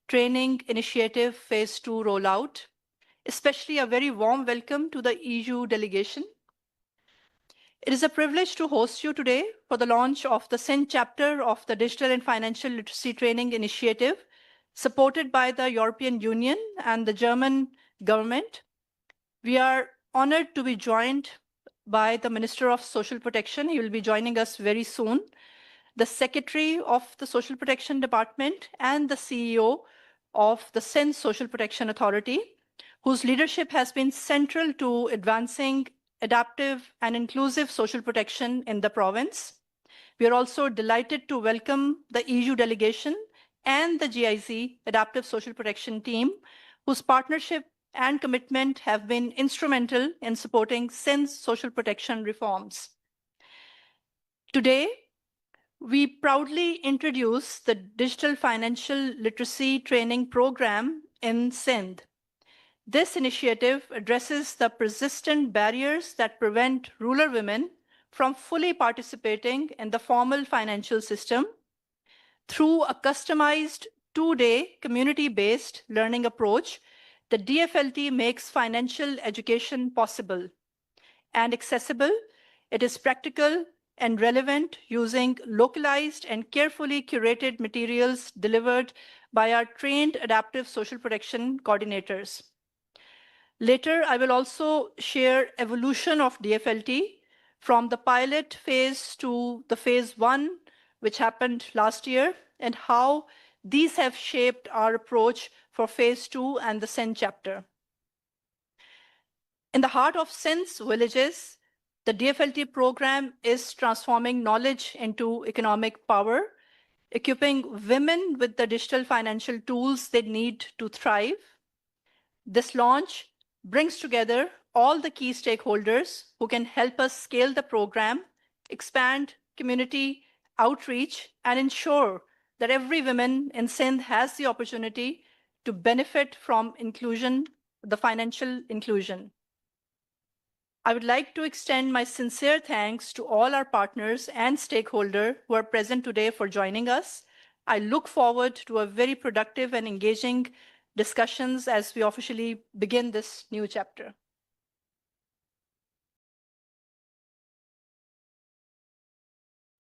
Training Initiative Phase 2 Rollout, especially a very warm welcome to the EU delegation. It is a privilege to host you today for the launch of the SIN chapter of the Digital and Financial Literacy Training Initiative, supported by the European Union and the German government. We are honored to be joined by the Minister of Social Protection. He will be joining us very soon, the Secretary of the Social Protection Department, and the CEO of the SIN Social Protection Authority, whose leadership has been central to advancing adaptive and inclusive social protection in the province. We are also delighted to welcome the EU delegation and the GIZ Adaptive Social Protection team, whose partnership and commitment have been instrumental in supporting SIN's social protection reforms. Today, we proudly introduce the Digital Financial Literacy Training Program in Sindh. This initiative addresses the persistent barriers that prevent rural women from fully participating in the formal financial system. Through a customized 2-day community-based learning approach, the DFLT makes financial education possible and accessible. It is practical and relevant, using localized and carefully curated materials delivered by our trained adaptive social protection coordinators. Later, I will also share evolution of DFLT from the pilot phase to the phase 1, which happened last year, and how these have shaped our approach for phase 2 and the SIN chapter. In the heart of SIN's villages, the DFLT program is transforming knowledge into economic power, equipping women with the digital financial tools they need to thrive. This launch brings together all the key stakeholders who can help us scale the program, expand community outreach, and ensure that every woman in Sindh has the opportunity to benefit from inclusion, the financial inclusion. I would like to extend my sincere thanks to all our partners and stakeholders who are present today for joining us. I look forward to a very productive and engaging discussions as we officially begin this new chapter.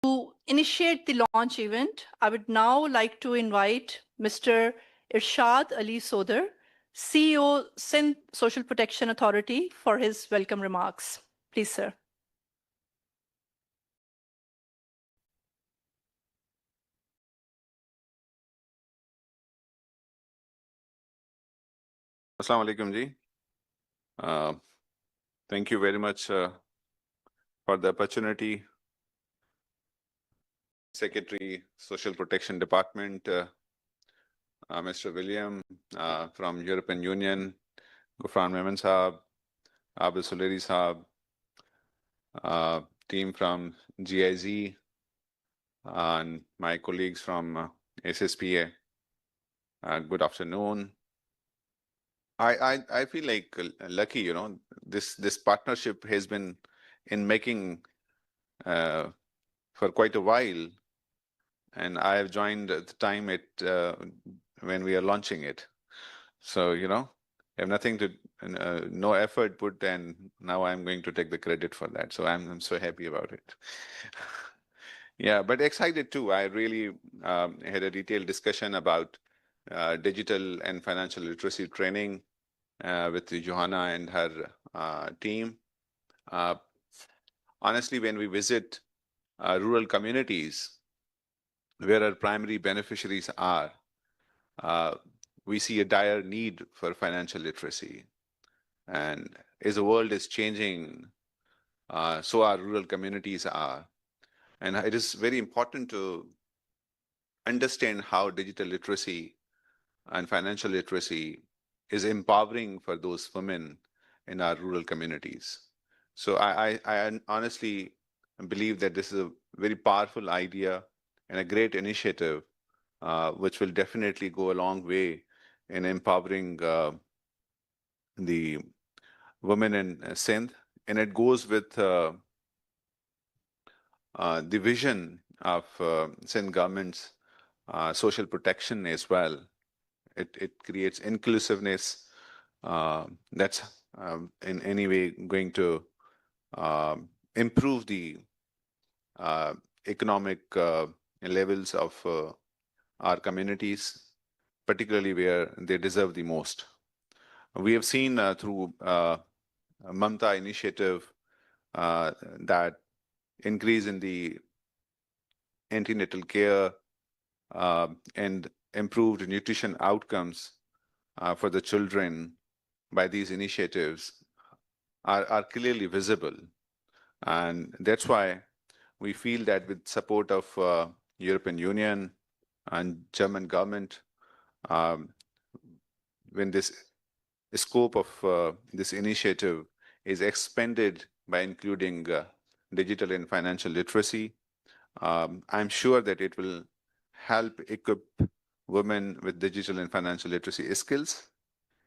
To initiate the launch event, I would now like to invite Mr. Irshad Ali Sodar, CEO, Sindh Social Protection Authority, for his welcome remarks. Please, sir. Assalamu alaikum ji. Thank you very much for the opportunity. Secretary, Social Protection Department, Mr. William from European Union, Gufran Memon Saab, Abid Suleri Saab, team from GIZ, and my colleagues from SSPA. Good afternoon. I feel like lucky, you know, this partnership has been in making for quite a while, and I have joined at the time when we are launching it. So, you know, I have nothing to, no effort put, and now I'm going to take the credit for that. So I'm so happy about it. Yeah, but excited too. I really had a detailed discussion about digital and financial literacy training with Johanna and her team. Honestly, when we visit rural communities where our primary beneficiaries are, we see a dire need for financial literacy. And as the world is changing, so our rural communities are. And it is very important to understand how digital literacy and financial literacy is empowering for those women in our rural communities. So I honestly believe that this is a very powerful idea and a great initiative, which will definitely go a long way in empowering the women in Sindh. And it goes with the vision of Sindh government's social protection as well. It creates inclusiveness that's in any way going to improve the economic levels of our communities, particularly where they deserve the most. We have seen through Mamta initiative that increase in the antenatal care and improved nutrition outcomes for the children by these initiatives are clearly visible. And that's why we feel that with support of European Union and German government, um, when this scope of this initiative is expanded by including digital and financial literacy, I'm sure that it will help equip women with digital and financial literacy skills,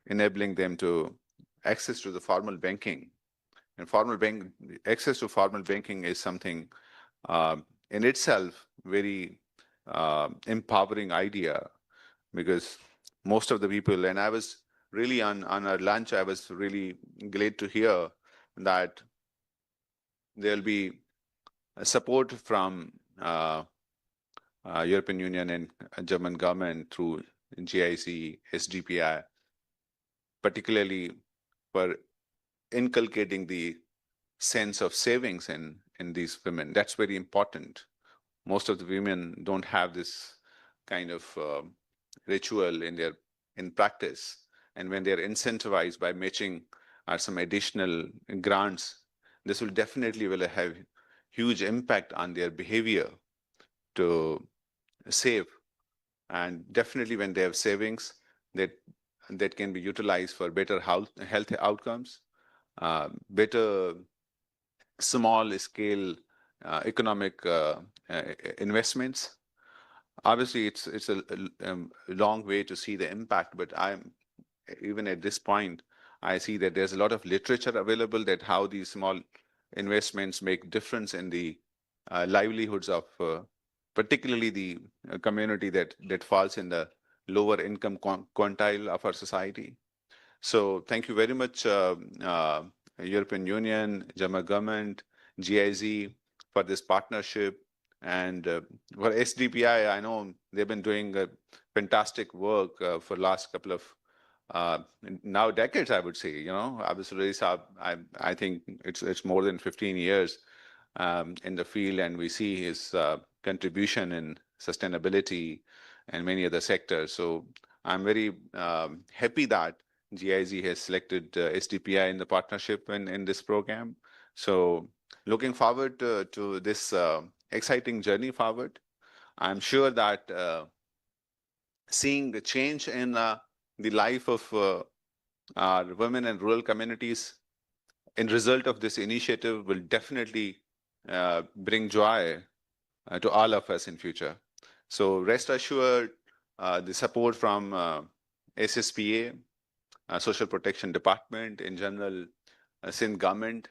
enabling them to access to the formal banking. And access to formal banking is something in itself very empowering idea, because most of the people, and I was really on our lunch, I was really glad to hear that there'll be support from European Union and German government through GIC, SDPI, particularly for inculcating the sense of savings in these women. That's very important. Most of the women don't have this kind of ritual in practice, and when they're incentivized by matching some additional grants, this will definitely will have huge impact on their behavior to save. And definitely when they have savings that can be utilized for better health outcomes, better small scale economic investments. Obviously, it's a long way to see the impact, but I'm even at this point, I see that there's a lot of literature available that how these small investments make difference in the livelihoods of particularly the community that falls in the lower income quintile of our society. So thank you very much, European Union, German government, GIZ for this partnership. And for SDPI, I know they've been doing fantastic work for last couple of now decades, I would say. You know, I think it's more than 15 years in the field, and we see his contribution in sustainability and many other sectors. So I'm very happy that GIZ has selected SDPI in the partnership in this program. So looking forward to this exciting journey forward. I'm sure that seeing the change in the life of our women and rural communities in result of this initiative will definitely bring joy to all of us in future. So rest assured, the support from SSPA, Social Protection Department, in general, Sindh government.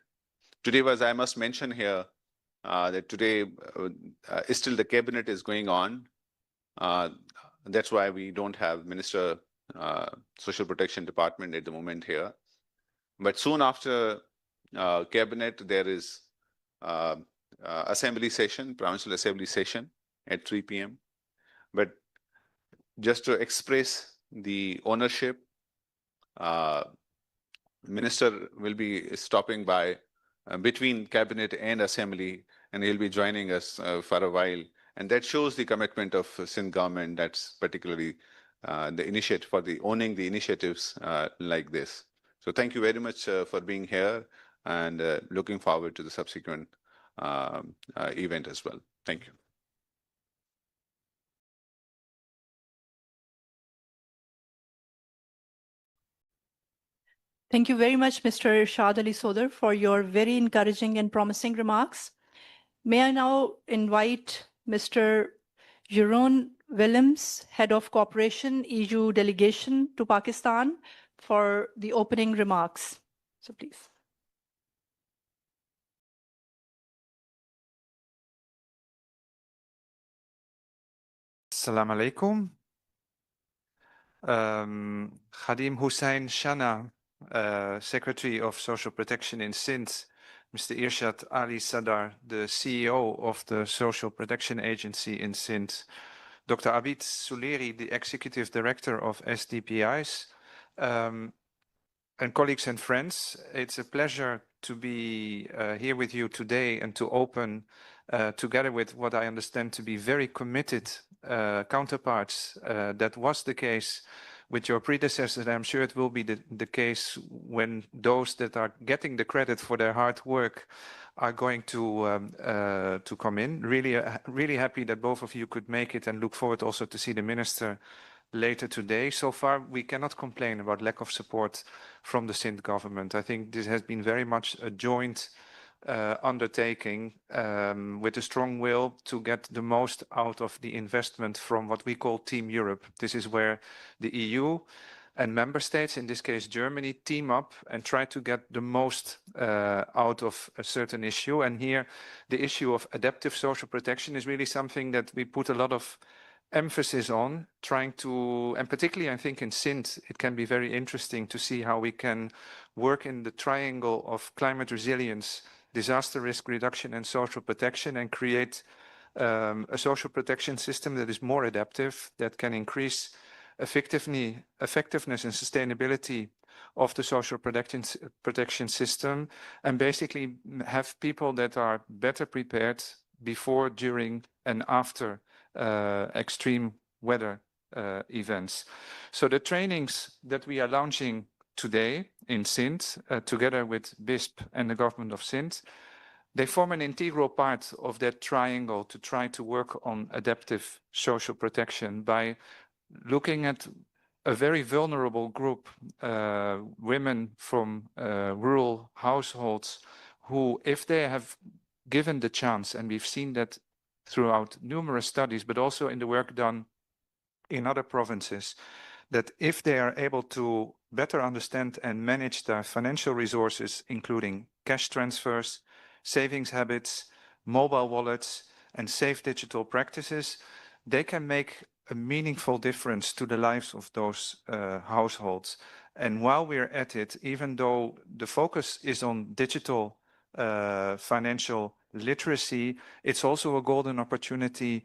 Today was, I must mention here, that today still the cabinet is going on. That's why we don't have Minister Social Protection Department at the moment here. But soon after cabinet, there is assembly session, provincial assembly session at 3 p.m. But just to express the ownership, minister will be stopping by between cabinet and assembly, and he'll be joining us for a while. And that shows the commitment of Sindh government. That's particularly the initiative for the owning the initiatives like this. So thank you very much for being here, and looking forward to the subsequent event as well. Thank you. Thank you very much, Mr. Shad Ali Sodar, for your very encouraging and promising remarks. May I now invite Mr. Jeroen Willems, Head of Cooperation, EU Delegation to Pakistan, for the opening remarks. So please. Assalamu alaikum. Khadim Hussein Shana, Secretary of Social Protection in Sindh, Mr. Irshad Ali Sadar, the CEO of the Social Protection Agency in Sindh, Dr. Abid Suleri, the Executive Director of SDPIs, and colleagues and friends, it's a pleasure to be here with you today and to open, together with what I understand to be very committed counterparts. That was the case with your predecessors, and I'm sure it will be the case when those that are getting the credit for their hard work are going to come in. Really happy that both of you could make it, and look forward also to see the minister later today. So far, we cannot complain about lack of support from the Sindh government. I think this has been very much a joint undertaking with a strong will to get the most out of the investment from what we call Team Europe. This is where the EU and member states, in this case Germany, team up and try to get the most out of a certain issue. And here, the issue of adaptive social protection is really something that we put a lot of emphasis on, trying to, and particularly I think in Sindh, it can be very interesting to see how we can work in the triangle of climate resilience, disaster risk reduction and social protection, and create a social protection system that is more adaptive, that can increase effectiveness and sustainability of the social protection system, and basically have people that are better prepared before, during, and after extreme weather events. So the trainings that we are launching today in Sindh, together with BISP and the government of Sindh, they form an integral part of that triangle to try to work on adaptive social protection by looking at a very vulnerable group, women from rural households, who, if they have given the chance, and we've seen that throughout numerous studies, but also in the work done in other provinces, that if they are able to better understand and manage their financial resources, including cash transfers, savings habits, mobile wallets, and safe digital practices, they can make a meaningful difference to the lives of those households. And while we're at it, even though the focus is on digital financial literacy, it's also a golden opportunity,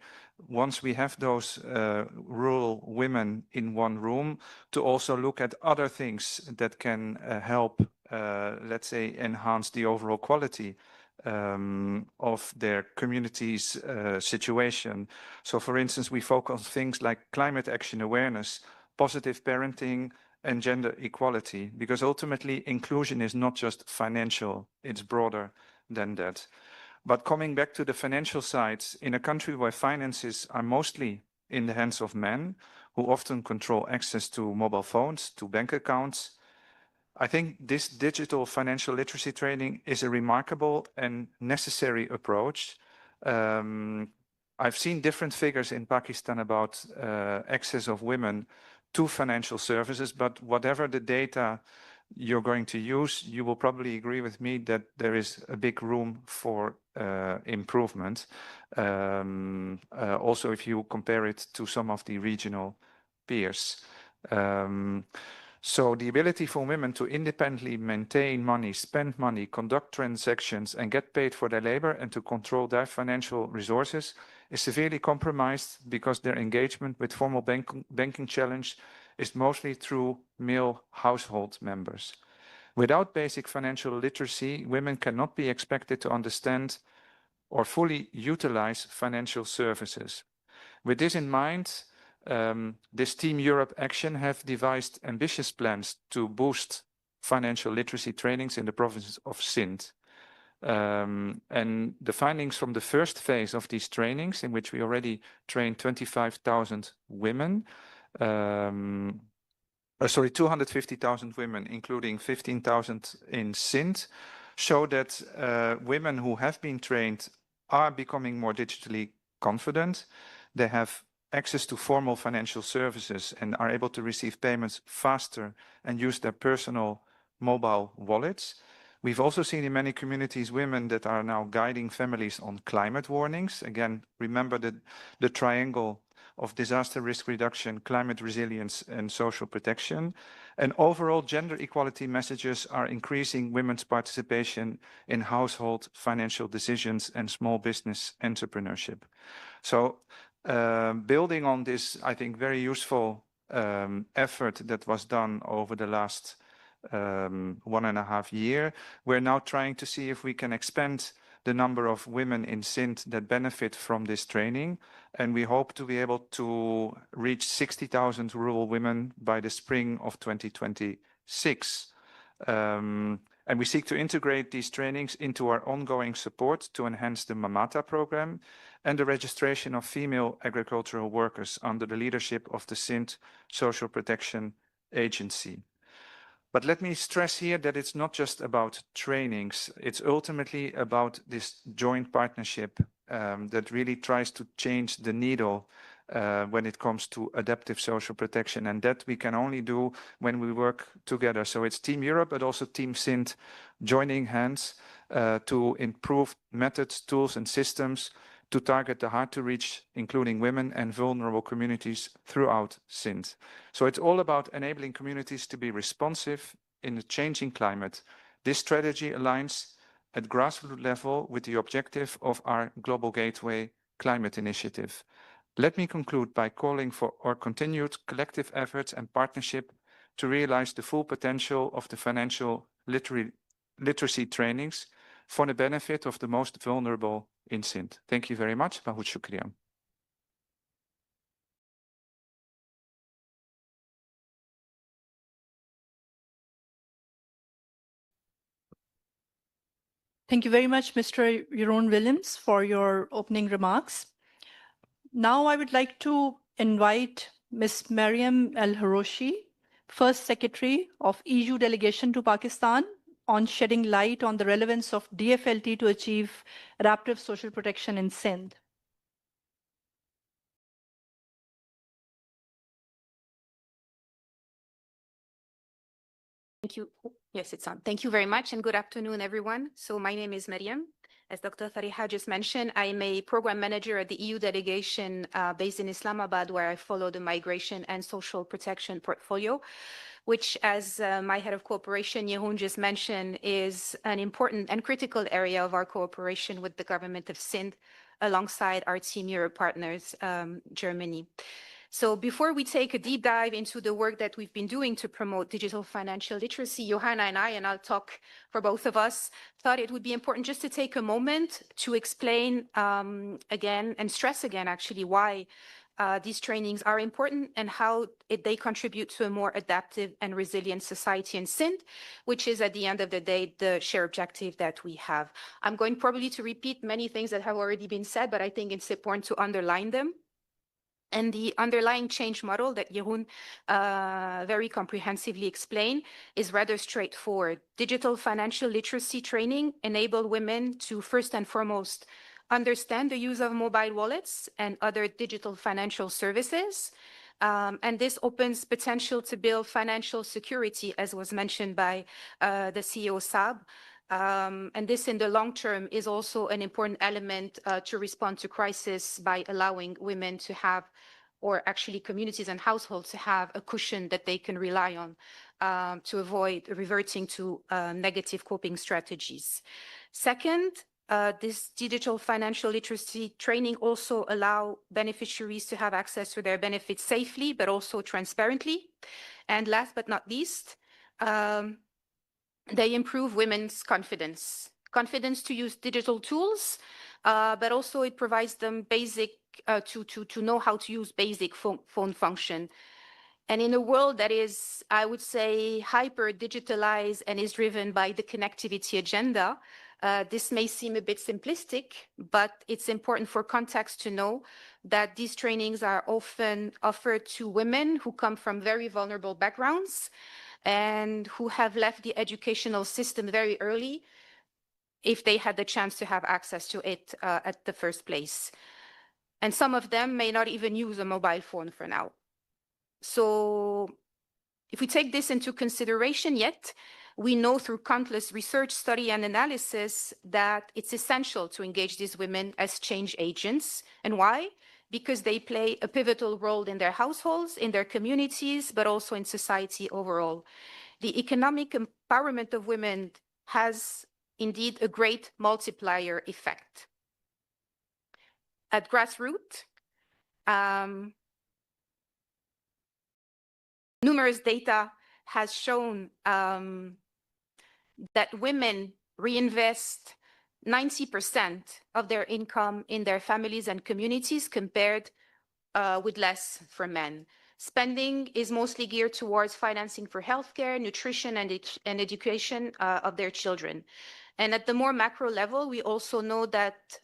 once we have those rural women in one room, to also look at other things that can help, let's say, enhance the overall quality of their community's situation. So, for instance, we focus on things like climate action awareness, positive parenting, and gender equality, because ultimately inclusion is not just financial, it's broader than that. But coming back to the financial side, in a country where finances are mostly in the hands of men, who often control access to mobile phones, to bank accounts, I think this digital financial literacy training is a remarkable and necessary approach. I've seen different figures in Pakistan about access of women to financial services, but whatever the data you're going to use, you will probably agree with me that there is a big room for improvement. Also, if you compare it to some of the regional peers. So the ability for women to independently maintain money, spend money, conduct transactions, and get paid for their labor, and to control their financial resources, is severely compromised because their engagement with formal banking challenge is mostly through male household members. Without basic financial literacy, women cannot be expected to understand or fully utilize financial services. With this in mind, this Team Europe action have devised ambitious plans to boost financial literacy trainings in the province of Sindh. And the findings from the first phase of these trainings, in which we already trained 25,000 women, 250,000 women, including 15,000 in Sindh, show that women who have been trained are becoming more digitally confident. They have access to formal financial services and are able to receive payments faster and use their personal mobile wallets. We've also seen in many communities women that are now guiding families on climate warnings. Again, remember that the triangle of disaster risk reduction, climate resilience, and social protection. And overall, gender equality messages are increasing women's participation in household financial decisions and small business entrepreneurship. So building on this, I think, very useful effort that was done over the last 1.5 years, we're now trying to see if we can expand the number of women in Sindh that benefit from this training. And we hope to be able to reach 60,000 rural women by the spring of 2026. And we seek to integrate these trainings into our ongoing support to enhance the Mamata program and the registration of female agricultural workers under the leadership of the Sindh Social Protection Agency. But let me stress here that it's not just about trainings. It's ultimately about this joint partnership that really tries to change the needle when it comes to adaptive social protection. And that we can only do when we work together. So it's Team Europe, but also Team Sindh joining hands to improve methods, tools, and systems to target the hard-to-reach, including women and vulnerable communities throughout Sindh. So it's all about enabling communities to be responsive in a changing climate. This strategy aligns at grassroots level with the objective of our Global Gateway Climate Initiative. Let me conclude by calling for our continued collective efforts and partnership to realize the full potential of the financial literacy trainings for the benefit of the most vulnerable in Sindh. Thank you very much. Bahut shukriya. Thank you very much, Mr. Jeroen Willems, for your opening remarks. Now I would like to invite Ms. Mariam El-Haroshi, First Secretary of EU Delegation to Pakistan, on shedding light on the relevance of DFLT to achieve adaptive social protection in Sindh. Thank you. Yes, it's on. Thank you very much and good afternoon, everyone. So my name is Mariam. As Dr. Fariha just mentioned, I'm a program manager at the EU delegation based in Islamabad, where I follow the migration and social protection portfolio, which, as my head of cooperation, Jeroen, just mentioned, is an important and critical area of our cooperation with the government of Sindh, alongside our Team Europe partners, Germany. So before we take a deep dive into the work that we've been doing to promote digital financial literacy, Johanna and I, and I'll talk for both of us, thought it would be important just to take a moment to explain again and stress again, actually, why these trainings are important and how they contribute to a more adaptive and resilient society in Sindh, which is at the end of the day, the shared objective that we have. I'm going probably to repeat many things that have already been said, but I think it's important to underline them. And the underlying change model that Jeroen very comprehensively explained is rather straightforward. Digital financial literacy training enable women to first and foremost understand the use of mobile wallets and other digital financial services. And this opens potential to build financial security, as was mentioned by the CEO Saab. And this in the long term is also an important element to respond to crisis by allowing women to have, or actually communities and households to have, a cushion that they can rely on to avoid reverting to negative coping strategies. Second, this digital financial literacy training also allow beneficiaries to have access to their benefits safely, but also transparently. And last but not least, they improve women's confidence to use digital tools, but also it provides them basic to know how to use basic phone function. And in a world that is, I would say, hyper digitalized and is driven by the connectivity agenda, this may seem a bit simplistic, but it's important for context to know that these trainings are often offered to women who come from very vulnerable backgrounds and who have left the educational system very early, if they had the chance to have access to it at the first place. And some of them may not even use a mobile phone for now. So if we take this into consideration, yet we know through countless research, study, and analysis that it's essential to engage these women as change agents. And why? because they play a pivotal role in their households, in their communities, but also in society overall. The economic empowerment of women has indeed a great multiplier effect. At grassroots, numerous data has shown that women reinvest 90% of their income in their families and communities compared with less for men. Spending is mostly geared towards financing for healthcare, nutrition, and education of their children. And at the more macro level, we also know that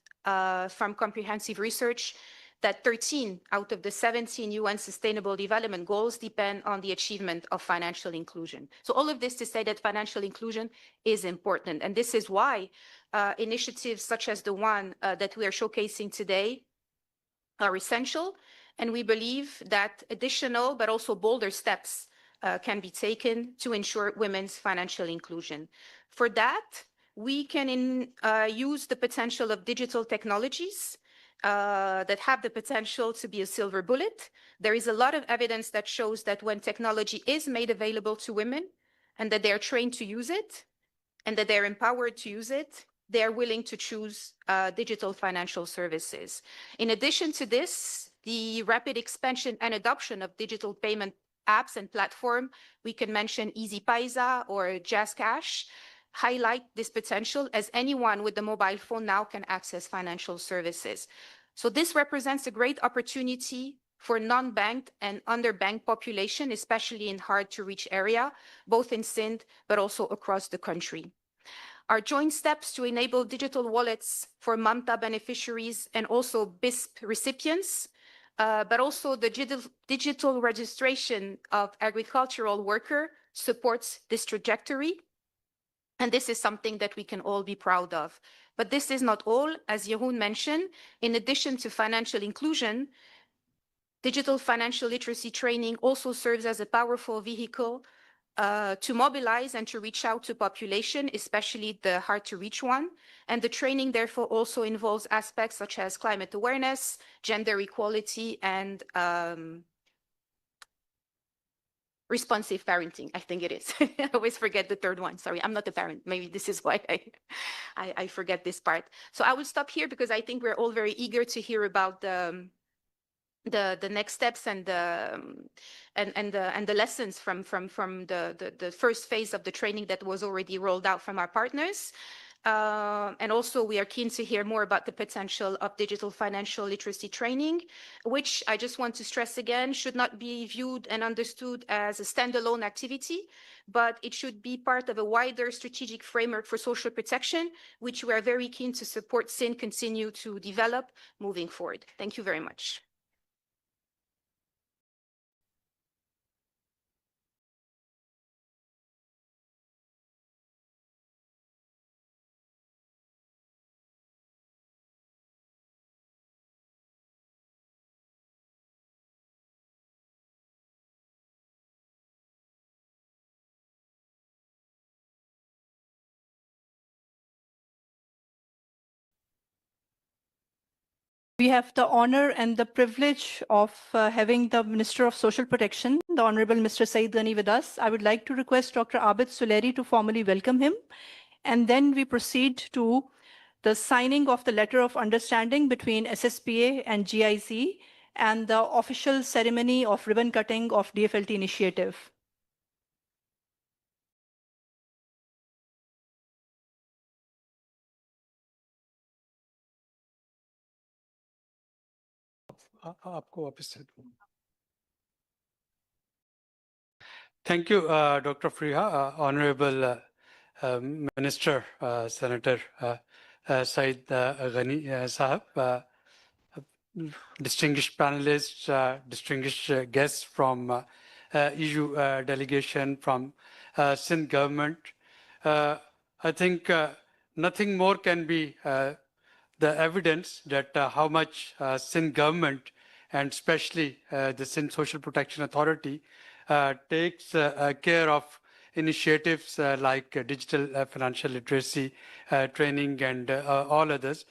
from comprehensive research that 13 out of the 17 UN Sustainable Development Goals depend on the achievement of financial inclusion. So all of this to say that financial inclusion is important. And this is why initiatives such as the one that we are showcasing today are essential. And we believe that additional but also bolder steps can be taken to ensure women's financial inclusion. For that, we can use the potential of digital technologies that have the potential to be a silver bullet. There is a lot of evidence that shows that when technology is made available to women and that they are trained to use it and that they're empowered to use it, they are willing to choose digital financial services. In addition to this, the rapid expansion and adoption of digital payment apps and platform, we can mention Easy Paisa or Jazz Cash, highlight this potential as anyone with a mobile phone now can access financial services. So this represents a great opportunity for non-banked and underbanked population, especially in hard-to-reach area, both in Sindh, but also across the country. Our joint steps to enable digital wallets for Mamta beneficiaries and also BISP recipients, but also the digital registration of agricultural worker supports this trajectory. And this is something that we can all be proud of. But this is not all. As Jeroen mentioned, in addition to financial inclusion, digital financial literacy training also serves as a powerful vehicle to mobilize and to reach out to population, especially the hard-to-reach one. And the training, therefore, also involves aspects such as climate awareness, gender equality, and responsive parenting, I think it is. I always forget the third one. Sorry, I'm not a parent. Maybe this is why I forget this part. So I will stop here because I think we're all very eager to hear about the next steps and the lessons from the first phase of the training that was already rolled out from our partners. And also we are keen to hear more about the potential of digital financial literacy training, which I just want to stress again, should not be viewed and understood as a standalone activity, but it should be part of a wider strategic framework for social protection, which we are very keen to support Sindh continue to develop moving forward. Thank you very much. We have the honor and the privilege of having the Minister of Social Protection, the Honorable Mr. Saeed Ghani, with us. I would like to request Dr. Abid Suleri to formally welcome him. And then we proceed to the signing of the letter of understanding between SSPA and GIZ and the official ceremony of ribbon cutting of DFLT initiative. Thank you, Dr. Fariha, Honorable Minister, Senator Saeed Ghani Sahab, distinguished panelists, distinguished guests from EU delegation, from Sindh government. I think nothing more can be the evidence that how much Sindh government and especially the Sindh Social Protection Authority takes care of initiatives like digital financial literacy training and all others.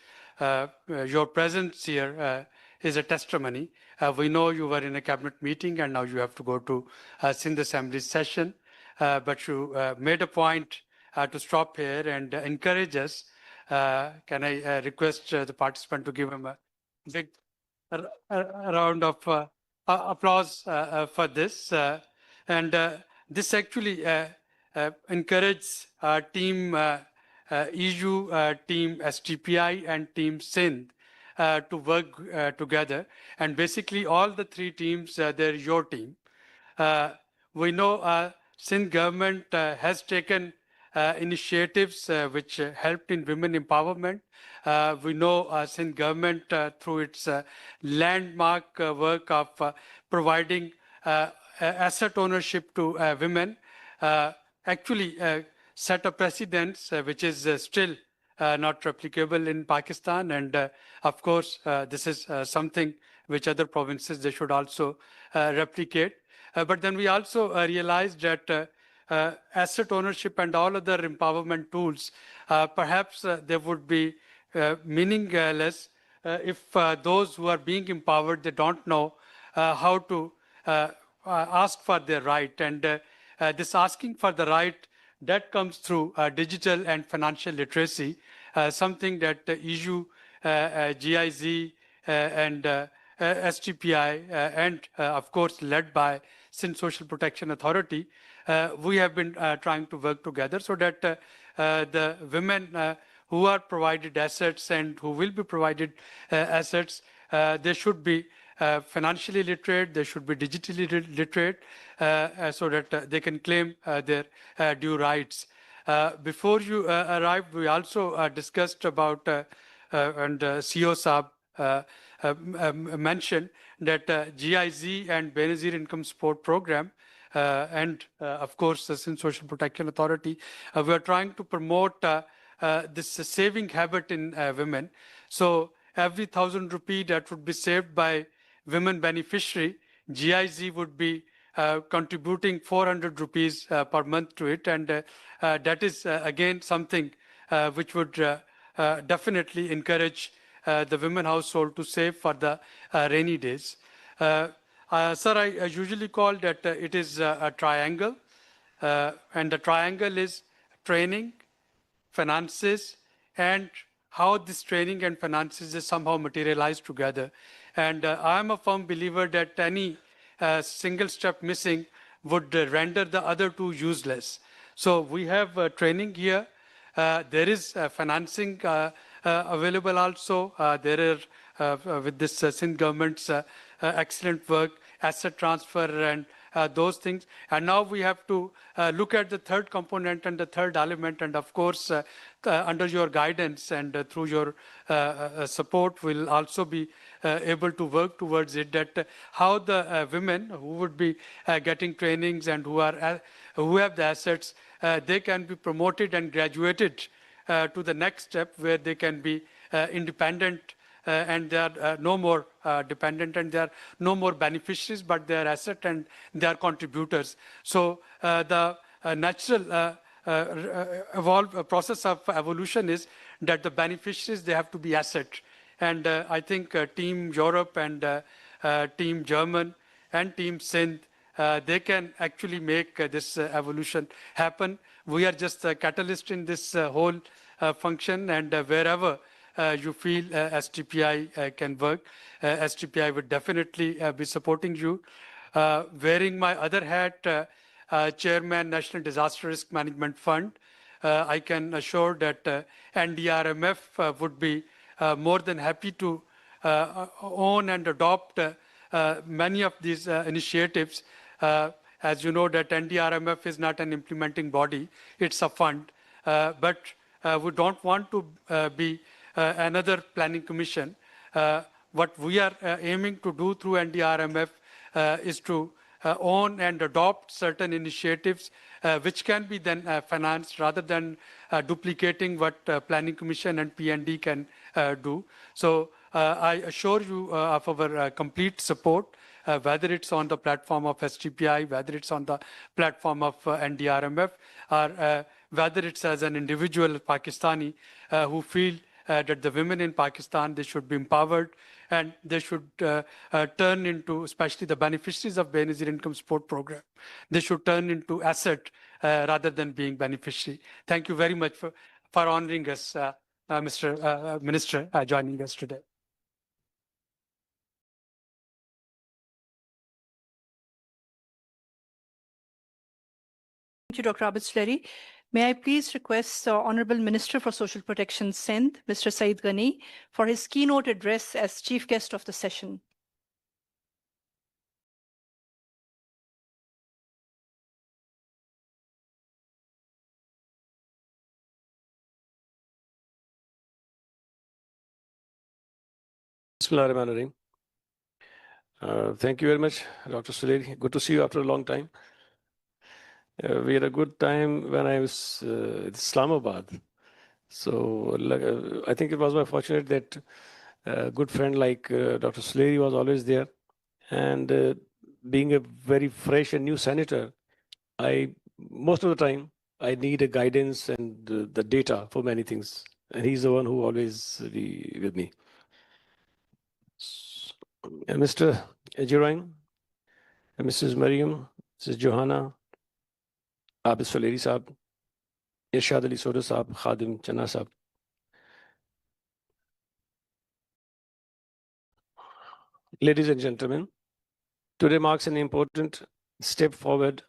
Your presence here is a testimony. We know you were in a cabinet meeting and now you have to go to Sindh Assembly session, but you made a point to stop here and encourage us. Can I request the participant to give him a big a round of applause for this. And this actually encourages our team EU, team STPI, and team Sindh to work together. And basically, all the three teams, they're your team. We know Sindh government has taken initiatives which helped in women empowerment. We know Sindh government through its landmark work of providing asset ownership to women actually set a precedent which is still not replicable in Pakistan. And of course, this is something which other provinces, they should also replicate. But then we also realized that asset ownership and all other empowerment tools, perhaps they would be meaningless if those who are being empowered, they don't know how to ask for their right. And this asking for the right, that comes through digital and financial literacy, something that EU, GIZ, and STPI, and of course led by Sindh Social Protection Authority, we have been trying to work together so that the women who are provided assets and who will be provided assets, they should be financially literate, they should be digitally literate, so that they can claim their due rights. Before you arrived, we also discussed about, and CEO Saab mentioned that GIZ and Benazir Income Support Program and of course the Sindh Social Protection Authority, we are trying to promote this saving habit in women. So every 1,000 rupee that would be saved by women beneficiary, GIZ would be contributing 400 rupees per month to it. And that is again something which would definitely encourage the women household to save for the rainy days. Sir, I usually call that it is a triangle. And the triangle is training, finances, and how this training and finances is somehow materialized together. And I am a firm believer that any single step missing would render the other two useless. So we have training here. There is financing available also. There are, with this Sindh government's excellent work, asset transfer and those things. And now we have to look at the third component and the third element. And of course, under your guidance and through your support, we'll also be able to work towards it, that how the women who would be getting trainings and who have the assets, they can be promoted and graduated to the next step where they can be independent and they are no more dependent, and they are no more beneficiaries, but they are asset and they are contributors. So the natural process of evolution is that the beneficiaries, they have to be asset. And I think Team Europe and Team German and Team Sindh, they can actually make this evolution happen. We are just a catalyst in this whole function, and wherever you feel STPI can work, STPI would definitely be supporting you. Wearing my other hat, Chairman, National Disaster Risk Management Fund, I can assure that NDRMF would be more than happy to own and adopt many of these initiatives. As you know, that NDRMF is not an implementing body, it's a fund. But we don't want to be another planning commission. What we are aiming to do through NDRMF is to own and adopt certain initiatives which can be then financed rather than duplicating what Planning Commission and PND can do. So I assure you of our complete support, whether it's on the platform of STPI, whether it's on the platform of NDRMF, or whether it's as an individual Pakistani who feel that the women in Pakistan, they should be empowered and they should turn into, especially the beneficiaries of Benazir Income Support Program, they should turn into asset rather than being beneficiary. Thank you very much for honoring us, Mr. Minister, joining us today. Thank you, Dr. Abid Suleri. May I please request the Honorable Minister for Social Protection, Sindh, Mr. Saeed Ghani, for his keynote address as chief guest of the session. Bismillahirrahmanirrahim. Thank you very much, Dr. Suleri. Good to see you after a long time. We had a good time when I was in Islamabad. So I think it was my fortunate that a good friend like Dr. Suleri was always there. And being a very fresh and new senator, most of the time, I need a guidance and the data for many things. And he's the one who always be with me. Mr. Ejirang, Mrs. Mariam, Mrs. Johanna, Abid Suleri Saab, Irshad Ali Soda Saab, Khadim Channa Saab. Ladies and gentlemen, today marks an important step forward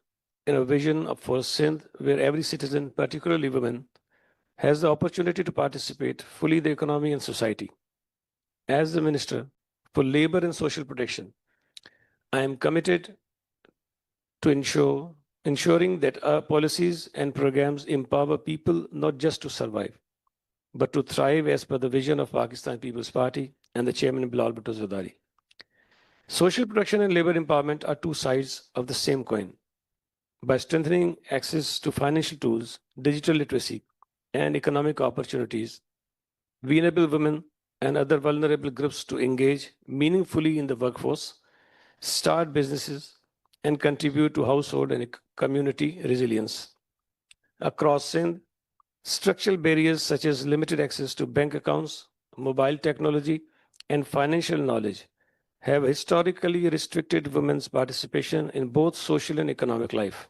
in a vision for Sindh where every citizen, particularly women, has the opportunity to participate fully in the economy and society. As the Minister for Labor and Social Protection, I am committed to ensuring that our policies and programs empower people not just to survive, but to thrive as per the vision of Pakistan People's Party and the Chairman Bilal Bhutto Zardari. Social protection and labor empowerment are two sides of the same coin. By strengthening access to financial tools, digital literacy, and economic opportunities, we enable women and other vulnerable groups to engage meaningfully in the workforce, start businesses, and contribute to household and community resilience. Across Sindh, structural barriers such as limited access to bank accounts, mobile technology, and financial knowledge have historically restricted women's participation in both social and economic life.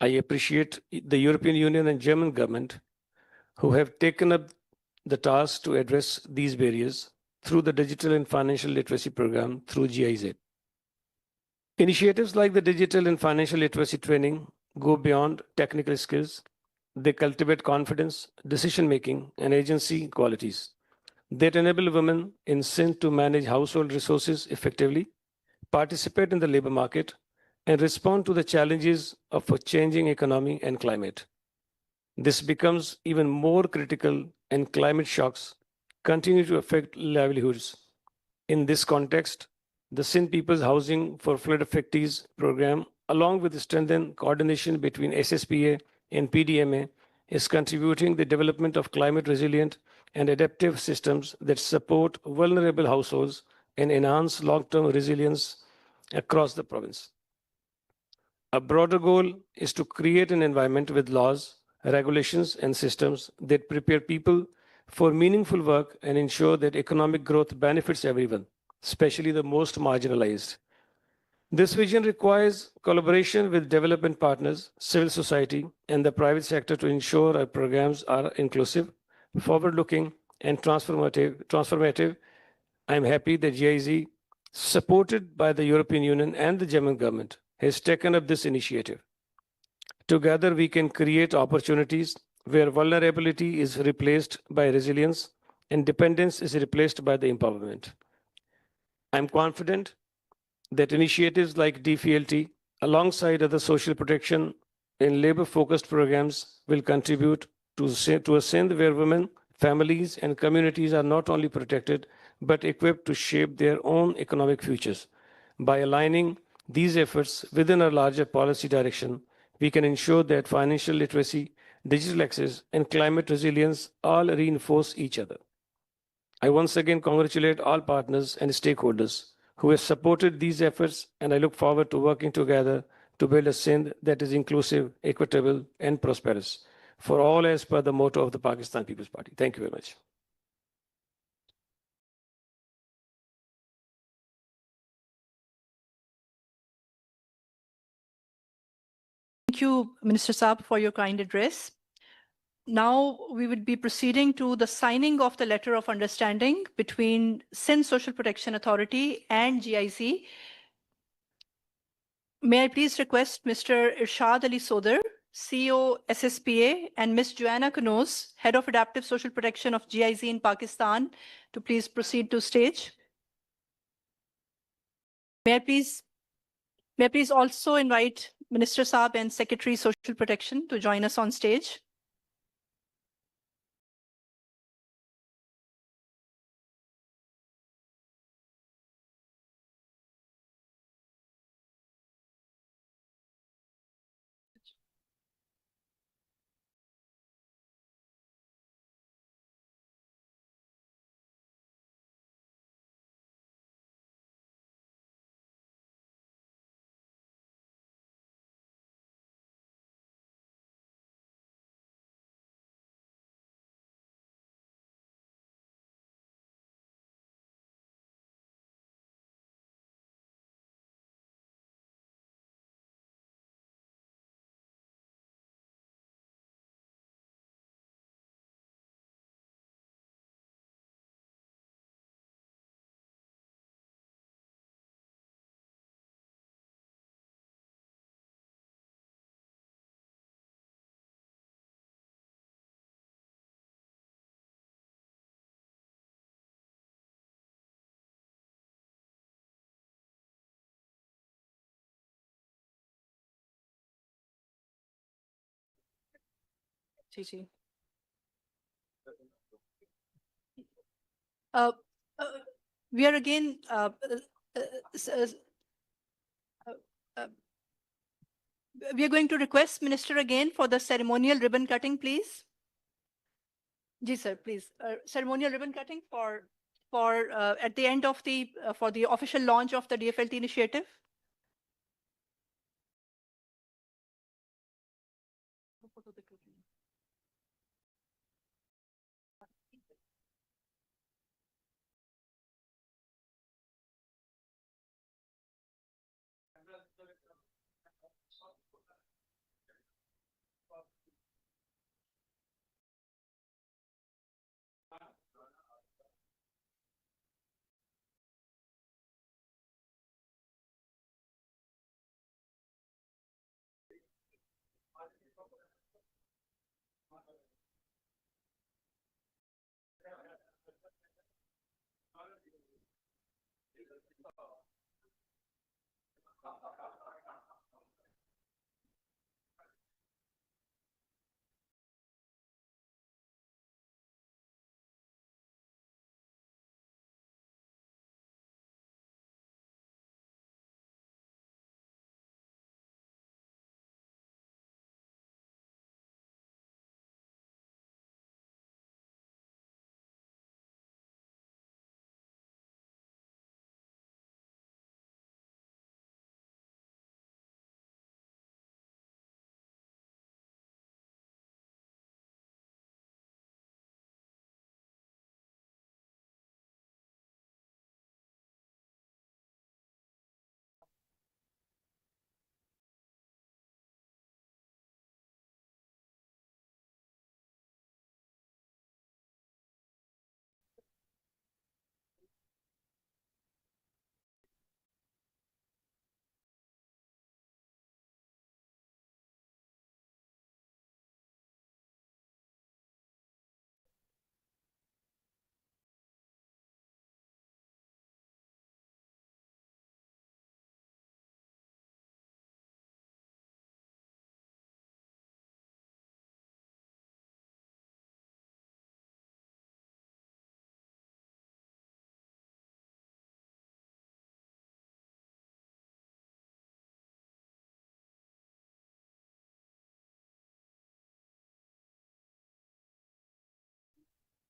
I appreciate the European Union and German government who have taken up the task to address these barriers through the Digital and Financial Literacy Program through GIZ. Initiatives like the digital and financial literacy training go beyond technical skills. They cultivate confidence, decision-making, and agency qualities that enable women in Sindh to manage household resources effectively, participate in the labor market, and respond to the challenges of a changing economy and climate. This becomes even more critical and climate shocks continue to affect livelihoods. In this context, the Sindh People's Housing for Flood Affectees program, along with the strengthened coordination between SSPA and PDMA, is contributing the development of climate resilient and adaptive systems that support vulnerable households and enhance long-term resilience across the province. A broader goal is to create an environment with laws, regulations, and systems that prepare people for meaningful work and ensure that economic growth benefits everyone, especially the most marginalized. This vision requires collaboration with development partners, civil society, and the private sector to ensure our programs are inclusive, forward-looking, and transformative. I'm happy that GIZ, supported by the European Union and the German government, has taken up this initiative. Together, we can create opportunities where vulnerability is replaced by resilience and dependence is replaced by the empowerment. I'm confident that initiatives like DFLT, alongside other social protection and labor-focused programs, will contribute to a Sindh where women, families, and communities are not only protected, but equipped to shape their own economic futures. By aligning these efforts within a larger policy direction, we can ensure that financial literacy, digital access, and climate resilience all reinforce each other. I once again congratulate all partners and stakeholders who have supported these efforts, and I look forward to working together to build a Sindh that is inclusive, equitable, and prosperous for all as per the motto of the Pakistan People's Party. Thank you very much. Thank you, Minister Saab, for your kind address. Now we would be proceeding to the signing of the letter of understanding between Sindh Social Protection Authority and GIC. May I please request Mr. Irshad Ali Sodar, CEO SSPA, and Ms. Joanna Kanoz, Head of Adaptive Social Protection of GIC in Pakistan, to please proceed to stage. May I please also invite Minister Saab and Secretary Social Protection to join us on stage. Gigi. Uh, uh, we are again we are going to request Minister again for the ceremonial ribbon cutting, please. Ji sir, please. Ceremonial ribbon cutting for at the end of the for the official launch of the DFLT initiative.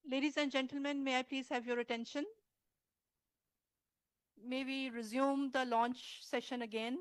Ladies and gentlemen, may I please have your attention? May we resume the launch session again?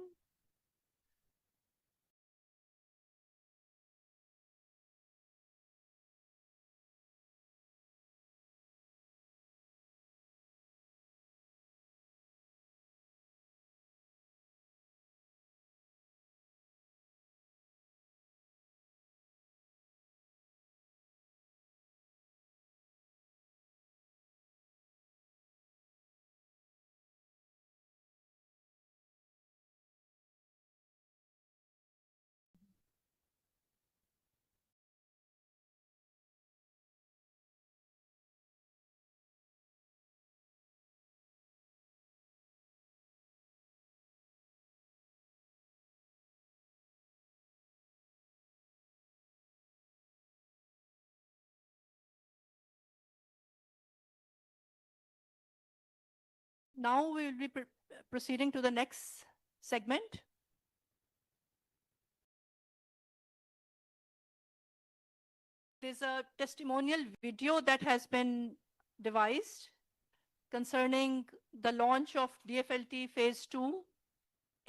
Now we will be proceeding to the next segment. There's a testimonial video that has been devised concerning the launch of DFLT Phase 2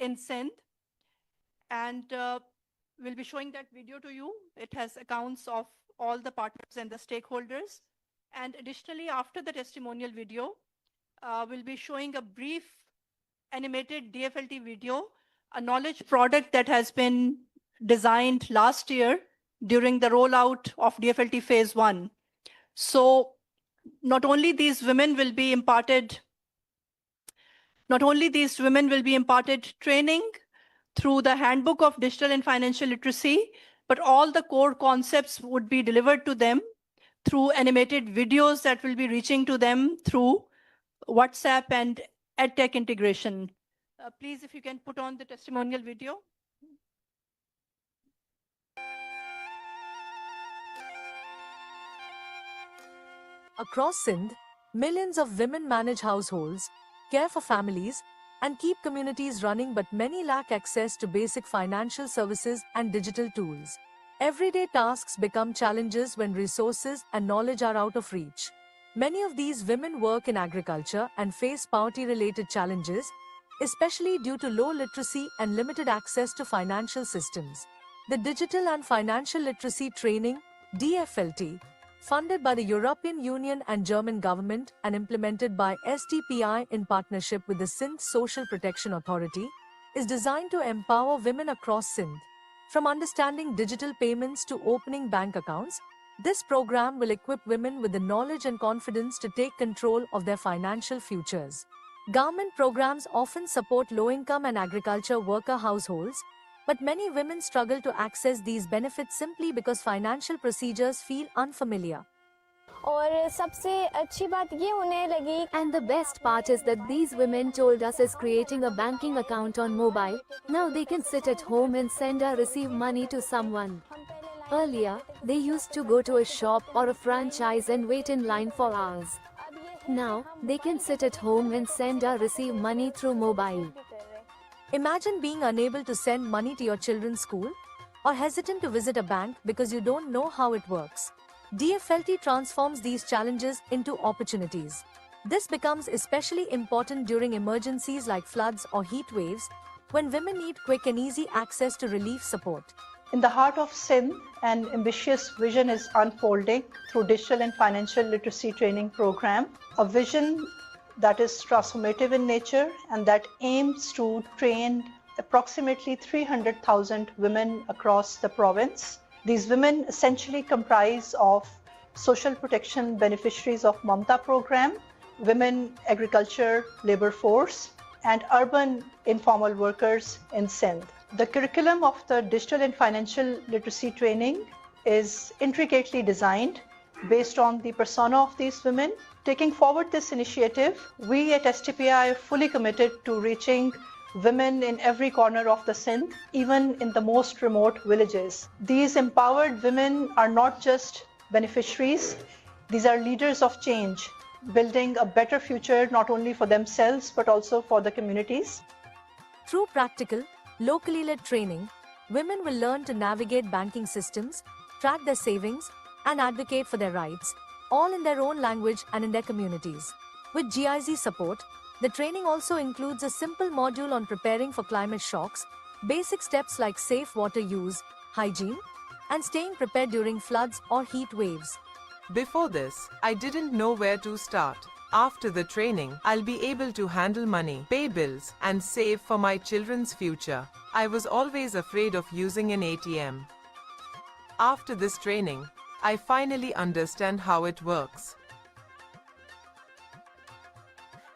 in Sindh. And we'll be showing that video to you. It has accounts of all the partners and the stakeholders. And additionally, after the testimonial video, we'll be showing a brief animated DFLT video, a knowledge product that has been designed last year during the rollout of DFLT Phase 1. So not only these women will be imparted training through the Handbook of Digital and Financial Literacy, but all the core concepts would be delivered to them through animated videos that will be reaching to them through WhatsApp and EdTech integration. Please, if you can put on the testimonial video. Across Sindh, millions of women manage households, care for families, and keep communities running, but many lack access to basic financial services and digital tools. Everyday tasks become challenges when resources and knowledge are out of reach. Many of these women work in agriculture and face poverty-related challenges, especially due to low literacy and limited access to financial systems. The Digital and Financial Literacy Training, DFLT, funded by the European Union and German government and implemented by STPI in partnership with the Sindh Social Protection Authority, is designed to empower women across Sindh. From understanding digital payments to opening bank accounts, this program will equip women with the knowledge and confidence to take control of their financial futures. Government programs often support low-income and agriculture worker households, but many women struggle to access these benefits simply because financial procedures feel unfamiliar. और सबसे अच्छी बात ये होने लगी And the best part is that these women told us is creating a banking account on mobile. Now they can sit at home and send or receive money to someone. Earlier, they used to go to a shop or a franchise and wait in line for hours. Now, they can sit at home and send or receive money through mobile. Imagine being unable to send money to your children's school or hesitant to visit a bank because you don't know how it works. DFLT transforms these challenges into opportunities. This becomes especially important during emergencies like floods or heat waves, when women need quick and easy access to relief support. In the heart of Sindh, an ambitious vision is unfolding through digital and financial literacy training program, a vision that is transformative in nature and that aims to train approximately 300,000 women across the province. These women essentially comprise of social protection beneficiaries of Mamta program, women agriculture labor force, and urban informal workers in Sindh. The curriculum of the digital and financial literacy training is intricately designed based on the persona of these women. Taking forward this initiative, we at STPI are fully committed to reaching women in every corner of the Sindh, even in the most remote villages. These empowered women are not just beneficiaries, these are leaders of change, building a better future not only for themselves but also for the communities. Through practical, locally led training, women will learn to navigate banking systems, track their savings, and advocate for their rights, all in their own language and in their communities. With GIZ support, the training also includes a simple module on preparing for climate shocks, basic steps like safe water use, hygiene, and staying prepared during floods or heat waves. Before this, I didn't know where to start. After the training, I'll be able to handle money, pay bills, and save for my children's future. I was always afraid of using an ATM. After this training, I finally understand how it works.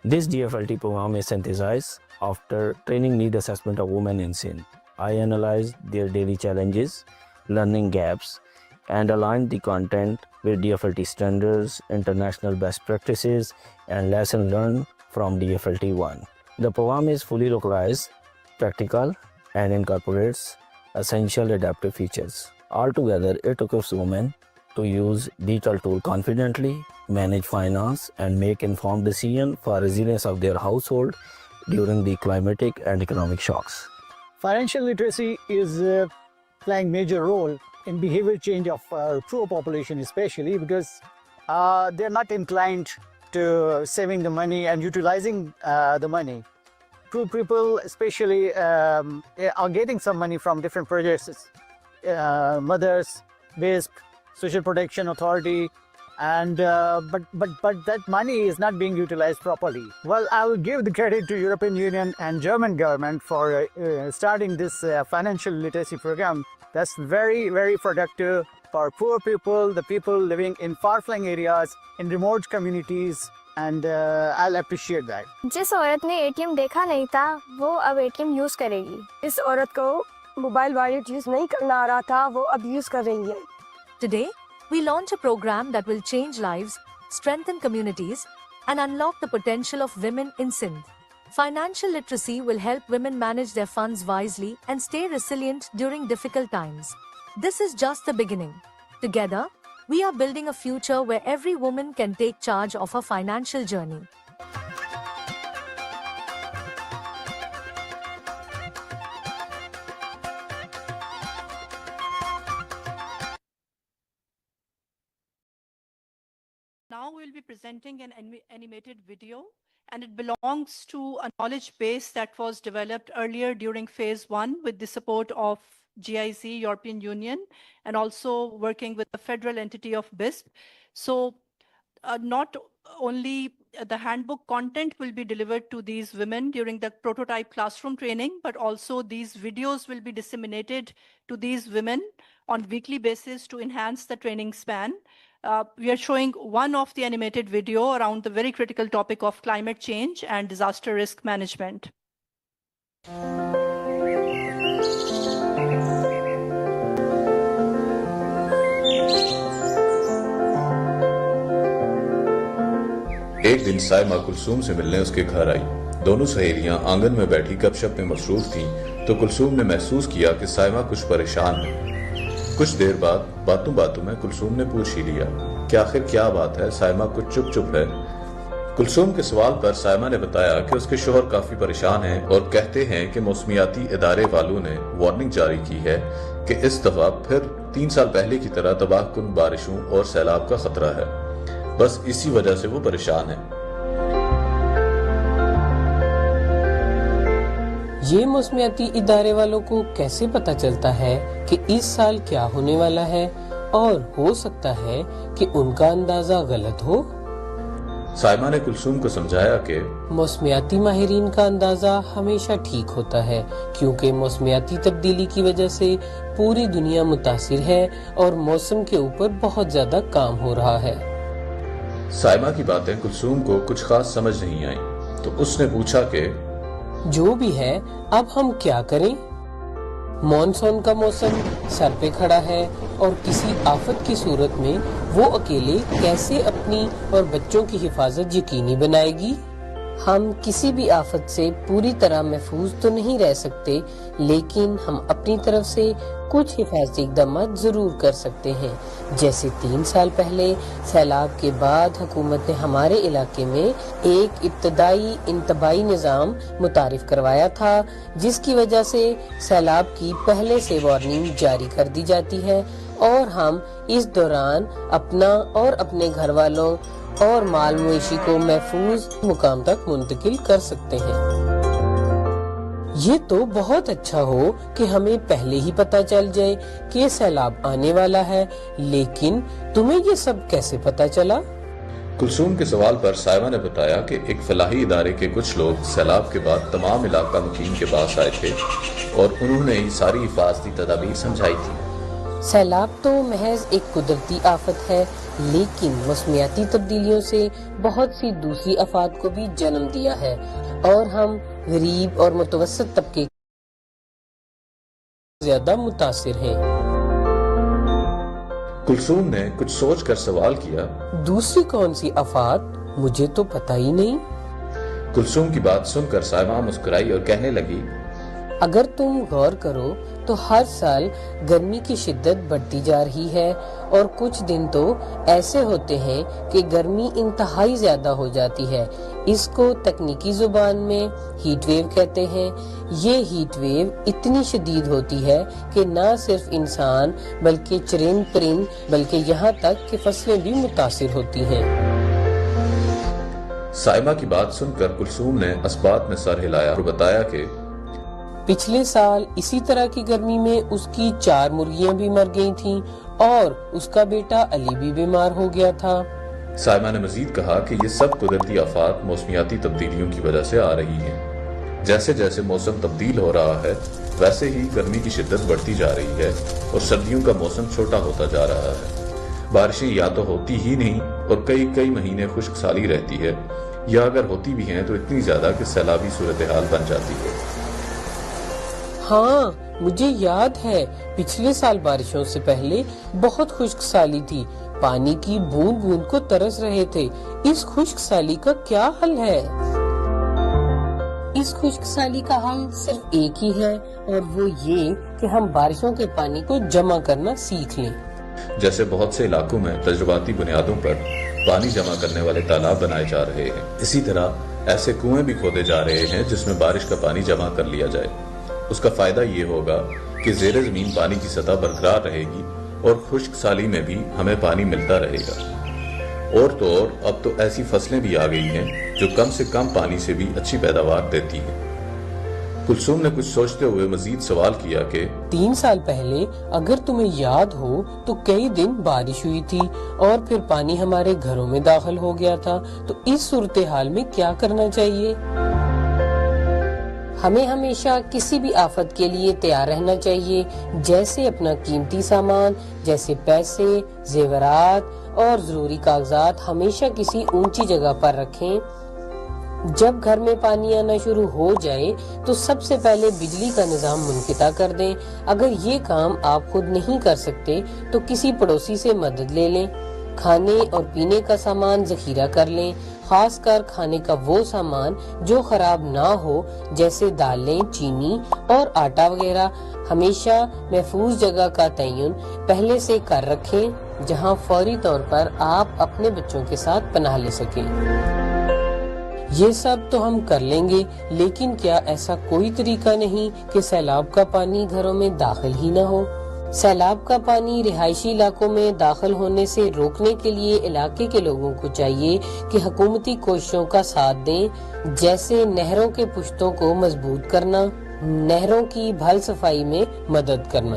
This DFLT program is synthesized after training need assessment of women in Sindh. I analyzed their daily challenges, learning gaps, and aligned the content with DFLT standards, international best practices, and lessons learned from DFLT 1. The program is fully localized, practical, and incorporates essential adaptive features. Altogether, it equips women to use digital tools confidently manage finance, and make informed decisions for resilience of their household during the climatic and economic shocks. Financial literacy is playing major role in behavior change of poor population, especially because they're not inclined to saving the money and utilizing the money. Poor people especially are getting some money from different projects, mothers, WISP, Social Protection Authority, and but that money is not being utilized properly. Well, I will give the credit to European Union and German government for starting this financial literacy program. That's very, very productive for poor people, the people living in far-flung areas, in remote communities, and I'll appreciate that. जिस औरत ने ATM देखा नहीं था वो अब ATM use करेगी. इस औरत को मोबाइल वॉलेट यूज नहीं करना आ रहा था वो अब यूज कर रही है. Today, we launch a program that will change lives, strengthen communities, and unlock the potential of women in Sindh. Financial literacy will help women manage their funds wisely and stay resilient during difficult times. This is just the beginning. Together, we are building a future where every woman can take charge of her financial journey. Now we'll be presenting an animated video, and it belongs to a knowledge base that was developed earlier during phase 1 with the support of GIZ, European Union, and also working with the federal entity of BISP. So not only the handbook content will be delivered to these women during the prototype classroom training, but also these videos will be disseminated to these women on weekly basis to enhance the training span. We are showing one of the animated video around the very critical topic of climate change and disaster risk management. एक दिन साइमा कुलसूम से मिलने उसके घर आई। दोनों सहेलियां आंगन में बैठी गपशप में मसरूफ थीं, तो कुलसूम ने महसूस किया कि साइमा कुछ परेशान है। कुछ देर बाद बातों बातों में कुलसूम ने पूछ ही लिया कि आखिर क्या बात है, साइमा कुछ चुप है। कुलसूम के सवाल पर साइमा ने बताया कि उसके शौहर काफी परेशान हैं और कहते हैं कि मौसमियाती इदारे वालों ने वार्निंग जारी की है कि इस दफा फिर 3 साल पहले की तरह तबाहकुन बारिशों और सैलाब का खतरा है। बस इसी वजह से वो परेशान है। ये मौसमियाती इदारे वालों को कैसे पता चलता है कि इस साल क्या होने वाला है, और हो सकता है कि उनका अंदाजा गलत हो? साइमा ने कुलसूम को समझाया कि मौसमियाती माहिरीन का अंदाजा हमेशा ठीक होता है, क्योंकि मौसमियाती तब्दीली की वजह से पूरी दुनिया मुतासिर है और मौसम के ऊपर बहुत ज्यादा काम हो रहा है। साइमा की बातें कुलसूम को कुछ खास समझ नहीं आई, तो उसने पूछा कि जो भी है अब हम क्या करें? मॉनसून का मौसम सर पे खड़ा है और किसी आफत की सूरत में वो अकेले कैसे अपनी और बच्चों की हिफाजत यकीनी बनाएगी? हम किसी भी आफत से पूरी तरह महफूज तो नहीं रह सकते, लेकिन हम अपनी तरफ से कुछ हिफाजती इक़दाम जरूर कर सकते हैं। जैसे 3 साल पहले सैलाब के बाद हुकूमत ने हमारे इलाके में एक इब्तदाई इंतबाही निज़ाम मुतारिफ करवाया था, जिसकी वजह से सैलाब की पहले से वार्निंग जारी कर दी जाती है और हम इस दौरान अपना और अपने घर वालों और माल मवेशी को महफूज मुकाम तक मुंतकिल कर सकते हैं। ये तो बहुत अच्छा हो कि हमें पहले ही पता चल जाए कि सैलाब आने वाला है, लेकिन तुम्हें ये सब कैसे पता चला? कुलसूम के सवाल पर साइमा ने बताया कि एक फलाही इदारे के कुछ लोग सैलाब के बाद तमाम इलाका मुकीम के पास आए थे और उन्होंने ही सारी हिफाजती तदाबीर समझाई थी। सैलाब तो महज एक कुदरती आफत है, लेकिन मौसमियाती तब्दीलियों से बहुत सी दूसरी आफात को भी जन्म दिया है और हम गरीब और मुतवस्सित तबके ज्यादा मुतासिर हैं। कुलसूम ने कुछ सोच कर सवाल किया, दूसरी कौन सी आफात? मुझे तो पता ही नहीं। कुलसूम की बात सुनकर साइमा मुस्कुराई और कहने लगी, اگر تم غور کرو تو ہر سال گرمی کی شدت بڑھتی جا رہی ہے اور کچھ دن تو ایسے ہوتے ہیں کہ گرمی انتہائی زیادہ ہو جاتی ہے. اس کو تکنیکی زبان میں ہیٹ ویو کہتے ہیں. یہ ہیٹ ویو اتنی شدید ہوتی ہے کہ نہ صرف انسان بلکہ چرند پرند بلکہ یہاں تک کہ فصلیں بھی متاثر ہوتی ہیں. سائمہ کی بات سن کر کلثوم نے اسبات میں سر ہلایا اور بتایا کہ پچھلے سال اسی طرح کی گرمی میں اس کی 4 مرغیاں بھی مر گئی تھیں اور اس کا بیٹا علی بھی بیمار ہو گیا تھا. سائمہ نے مزید کہا کہ یہ سب قدرتی آفات موسمیاتی تبدیلیوں کی وجہ سے آ رہی ہیں. جیسے جیسے موسم تبدیل ہو رہا ہے ویسے ہی گرمی کی شدت بڑھتی جا رہی ہے اور سردیوں کا موسم چھوٹا ہوتا جا رہا ہے. بارشیں یا تو ہوتی ہی نہیں اور کئی مہینے خشک سالی رہتی ہے یا اگر ہوتی بھی ہیں تو اتنی زیادہ کہ سیلابی صورتحال بن جاتی ہے. ہاں مجھے یاد ہے پچھلے سال بارشوں سے پہلے بہت خشک سالی تھی. پانی کی بوند بوند کو ترس رہے تھے. اس خشک سالی کا کیا حل ہے؟ اس خشک سالی کا حل صرف ایک ہی ہے اور وہ یہ کہ ہم بارشوں کے پانی کو جمع کرنا سیکھ لیں. جیسے بہت سے علاقوں میں تجرباتی بنیادوں پر پانی جمع کرنے والے تالاب بنائے جا رہے ہیں. اسی طرح ایسے کنویں بھی کھودے جا رہے ہیں جس میں بارش کا پانی جمع کر لیا جائے. اس کا فائدہ یہ ہوگا کہ زیر زمین پانی کی سطح برقرار رہے گی اور خشک سالی میں بھی ہمیں پانی ملتا رہے گا. اور تو اور اب تو ایسی فصلیں بھی آ گئی ہیں جو کم سے کم پانی سے بھی اچھی پیداوار دیتی ہیں. کلثوم نے کچھ سوچتے ہوئے مزید سوال کیا کہ 3 سال پہلے اگر تمہیں یاد ہو تو کئی دن بارش ہوئی تھی اور پھر پانی ہمارے گھروں میں داخل ہو گیا تھا. تو اس صورتحال میں کیا کرنا چاہیے؟ ہمیں ہمیشہ کسی بھی آفت کے لیے تیار رہنا چاہیے. جیسے اپنا قیمتی سامان جیسے پیسے، زیورات اور ضروری کاغذات ہمیشہ کسی اونچی جگہ پر رکھیں. جب گھر میں پانی آنا شروع ہو جائے تو سب سے پہلے بجلی کا نظام منقطع کر دیں. اگر یہ کام آپ خود نہیں کر سکتے تو کسی پڑوسی سے مدد لے لیں. کھانے اور پینے کا سامان ذخیرہ کر لیں، خاص کر کھانے کا وہ سامان جو خراب نہ ہو جیسے دالیں، چینی اور آٹا وغیرہ. ہمیشہ محفوظ جگہ کا تعین پہلے سے کر رکھیں جہاں فوری طور پر آپ اپنے بچوں کے ساتھ پناہ لے سکیں. یہ سب تو ہم کر لیں گے لیکن کیا ایسا کوئی طریقہ نہیں کہ سیلاب کا پانی گھروں میں داخل ہی نہ ہو؟ سیلاب کا پانی رہائشی علاقوں میں داخل ہونے سے روکنے کے لیے علاقے کے لوگوں کو چاہیے کہ حکومتی کوششوں کا ساتھ دیں، جیسے نہروں کے پشتوں کو مضبوط کرنا، نہروں کی بھل صفائی میں مدد کرنا.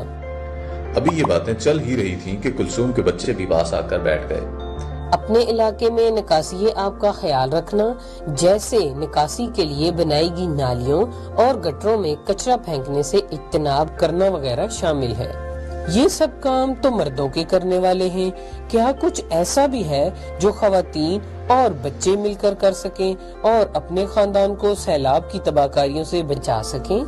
ابھی یہ باتیں چل ہی رہی تھیں کہ کلثوم کے بچے بھی پاس آ کر بیٹھ گئے. اپنے علاقے میں نکاسی آب کا خیال رکھنا، جیسے نکاسی کے لیے بنائی گئی نالیوں اور گٹروں میں کچرا پھینکنے سے اجتناب کرنا وغیرہ شامل ہے. یہ سب کام تو مردوں کے کرنے والے ہیں. کیا کچھ ایسا بھی ہے جو خواتین اور بچے مل کر سکیں اور اپنے خاندان کو سیلاب کی تباہ کاریوں سے بچا سکیں؟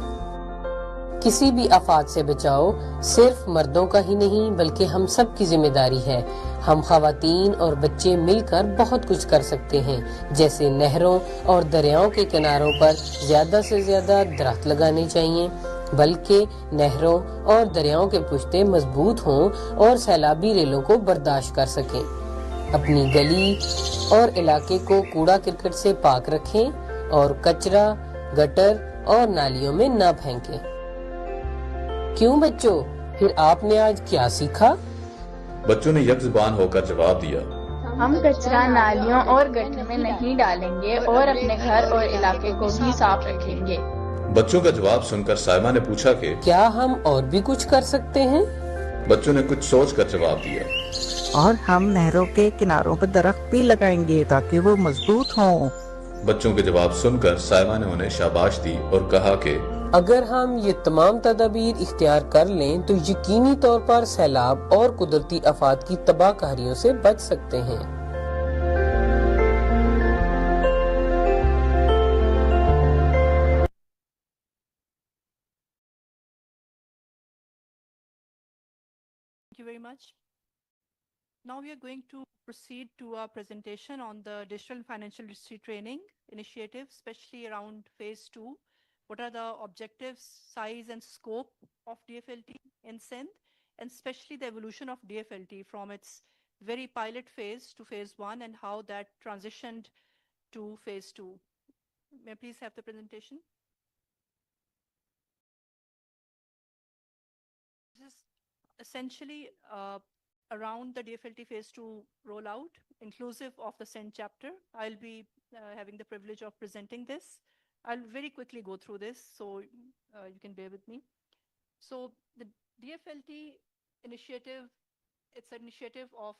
کسی بھی آفات سے بچاؤ صرف مردوں کا ہی نہیں بلکہ ہم سب کی ذمہ داری ہے. ہم خواتین اور بچے مل کر بہت کچھ کر سکتے ہیں، جیسے نہروں اور دریاؤں کے کناروں پر زیادہ سے زیادہ درخت لگانے چاہیے، بلکہ نہروں اور دریاؤں کے پشتے مضبوط ہوں اور سیلابی ریلوں کو برداشت کر سکیں. اپنی گلی اور علاقے کو کوڑا کرکٹ سے پاک رکھیں اور کچرا گٹر اور نالیوں میں نہ پھینکیں. کیوں بچوں، پھر آپ نے آج کیا سیکھا؟ بچوں نے یک زبان ہو کر جواب دیا، ہم کچرا نالیوں اور گٹر میں نہیں ڈالیں گے اور اپنے گھر اور علاقے کو بھی صاف رکھیں گے. بچوں کا جواب سن کر سائمہ نے پوچھا کہ کیا ہم اور بھی کچھ کر سکتے ہیں؟ بچوں نے کچھ سوچ کر جواب دیا، اور ہم نہروں کے کناروں پر درخت بھی لگائیں گے تاکہ وہ مضبوط ہوں. بچوں کے جواب سن کر سائمہ نے انہیں شاباش دی اور کہا کہ اگر ہم یہ تمام تدابیر اختیار کر لیں تو یقینی طور پر سیلاب اور قدرتی آفات کی تباہ کاریوں سے بچ سکتے ہیں. Thank you very much. Now we are going to proceed to our presentation on the Digital and Financial Literacy Training Initiative, especially around Phase 2, what are the objectives, size, and scope of DFLT in Sindh, and especially the evolution of DFLT from its very pilot phase to phase 1 and how that transitioned to phase 2. May I please have the presentation? This is essentially around the DFLT phase 2 rollout, inclusive of the Sindh chapter. I'll be having the privilege of presenting this. I'll very quickly go through this, so you can bear with me. So the DFLT initiative, it's an initiative of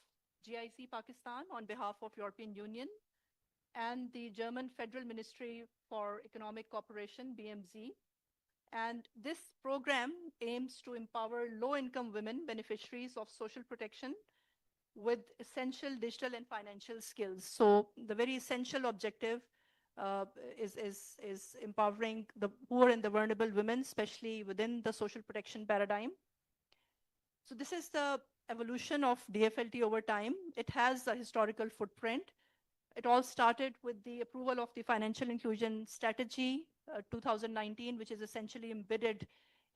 GIC Pakistan on behalf of European Union and the German Federal Ministry for Economic Cooperation, BMZ. And this program aims to empower low-income women beneficiaries of social protection with essential digital and financial skills. So the very essential objective is empowering the poor and the vulnerable women, especially within the social protection paradigm. So this is the evolution of DFLT over time. It has a historical footprint. It all started with the approval of the Financial Inclusion Strategy 2019, which is essentially embedded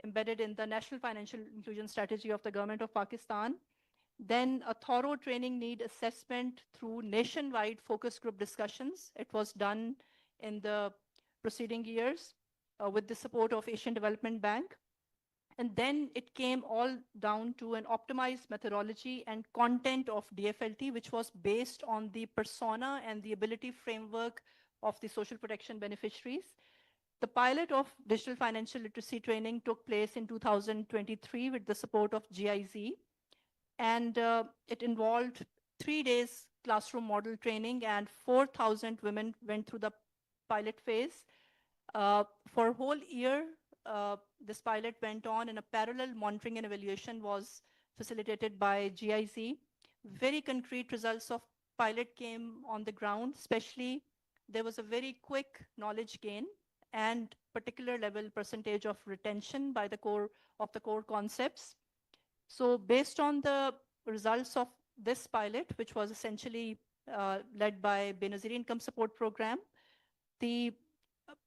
in the National Financial Inclusion Strategy of the Government of Pakistan. Then a thorough training need assessment through nationwide focus group discussions. It was done in the preceding years with the support of Asian Development Bank. And then it came all down to an optimized methodology and content of DFLT, which was based on the persona and the ability framework of the social protection beneficiaries. The pilot of digital financial literacy training took place in 2023 with the support of GIZ. And it involved 3 days classroom model training, and 4,000 women went through the pilot phase. For a whole year, this pilot went on, and a parallel monitoring and evaluation was facilitated by GIZ. Very concrete results of pilot came on the ground, especially there was a very quick knowledge gain and particular level percentage of retention by the core concepts. So based on the results of this pilot, which was essentially led by Benazir Income Support Program, the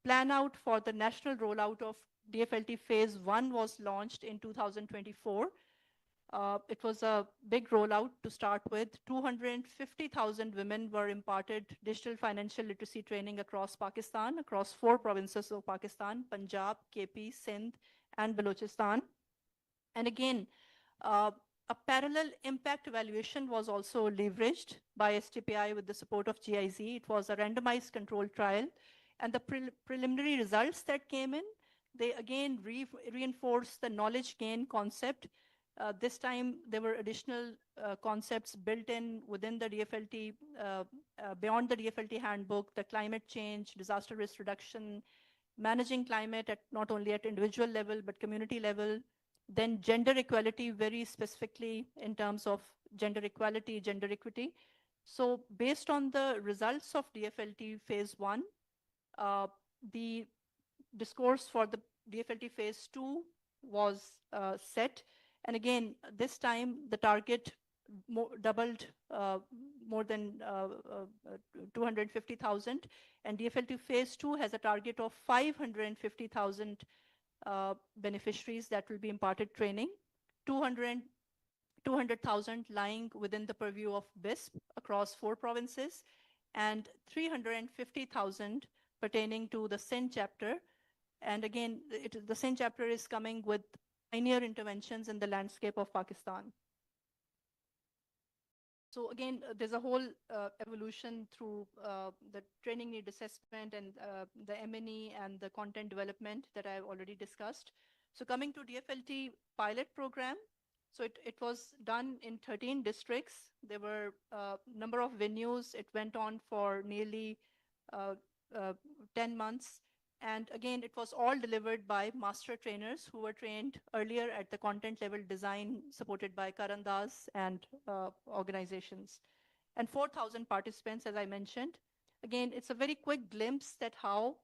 plan out for the national rollout of DFLT phase 1 was launched in 2024. It was a big rollout to start with. 250,000 women were imparted digital financial literacy training across Pakistan, across 4 provinces of Pakistan: Punjab, KP, Sindh, and Balochistan. And again, a parallel impact evaluation was also leveraged by STPI with the support of GIZ. It was a randomized controlled trial. And the preliminary results that came in, they again reinforced the knowledge gain concept. This time, there were additional concepts built in within the DFLT, beyond the DFLT handbook: the climate change, disaster risk reduction, managing climate at not only at individual level, but community level. Then gender equality, very specifically in terms of gender equality, gender equity. So based on the results of DFLT phase 1, the discourse for the DFLT phase 2 was set. And again, this time the target doubled, more than 250,000. And DFLT phase 2 has a target of 550,000 beneficiaries that will be imparted training, 200,000 lying within the purview of BISP across 4 provinces, and 350,000 pertaining to the Sindh chapter. And again, the Sindh chapter is coming with pioneer interventions in the landscape of Pakistan. So again, there's a whole evolution through the training need assessment and the M&E and the content development that I've already discussed. So coming to DFLT pilot program, so it was done in 13 districts. There were a number of venues. It went on for nearly 10 months. And again, it was all delivered by master trainers who were trained earlier at the content level design, supported by Karandas and organizations. And 4,000 participants, as I mentioned. Again, it's a very quick glimpse that how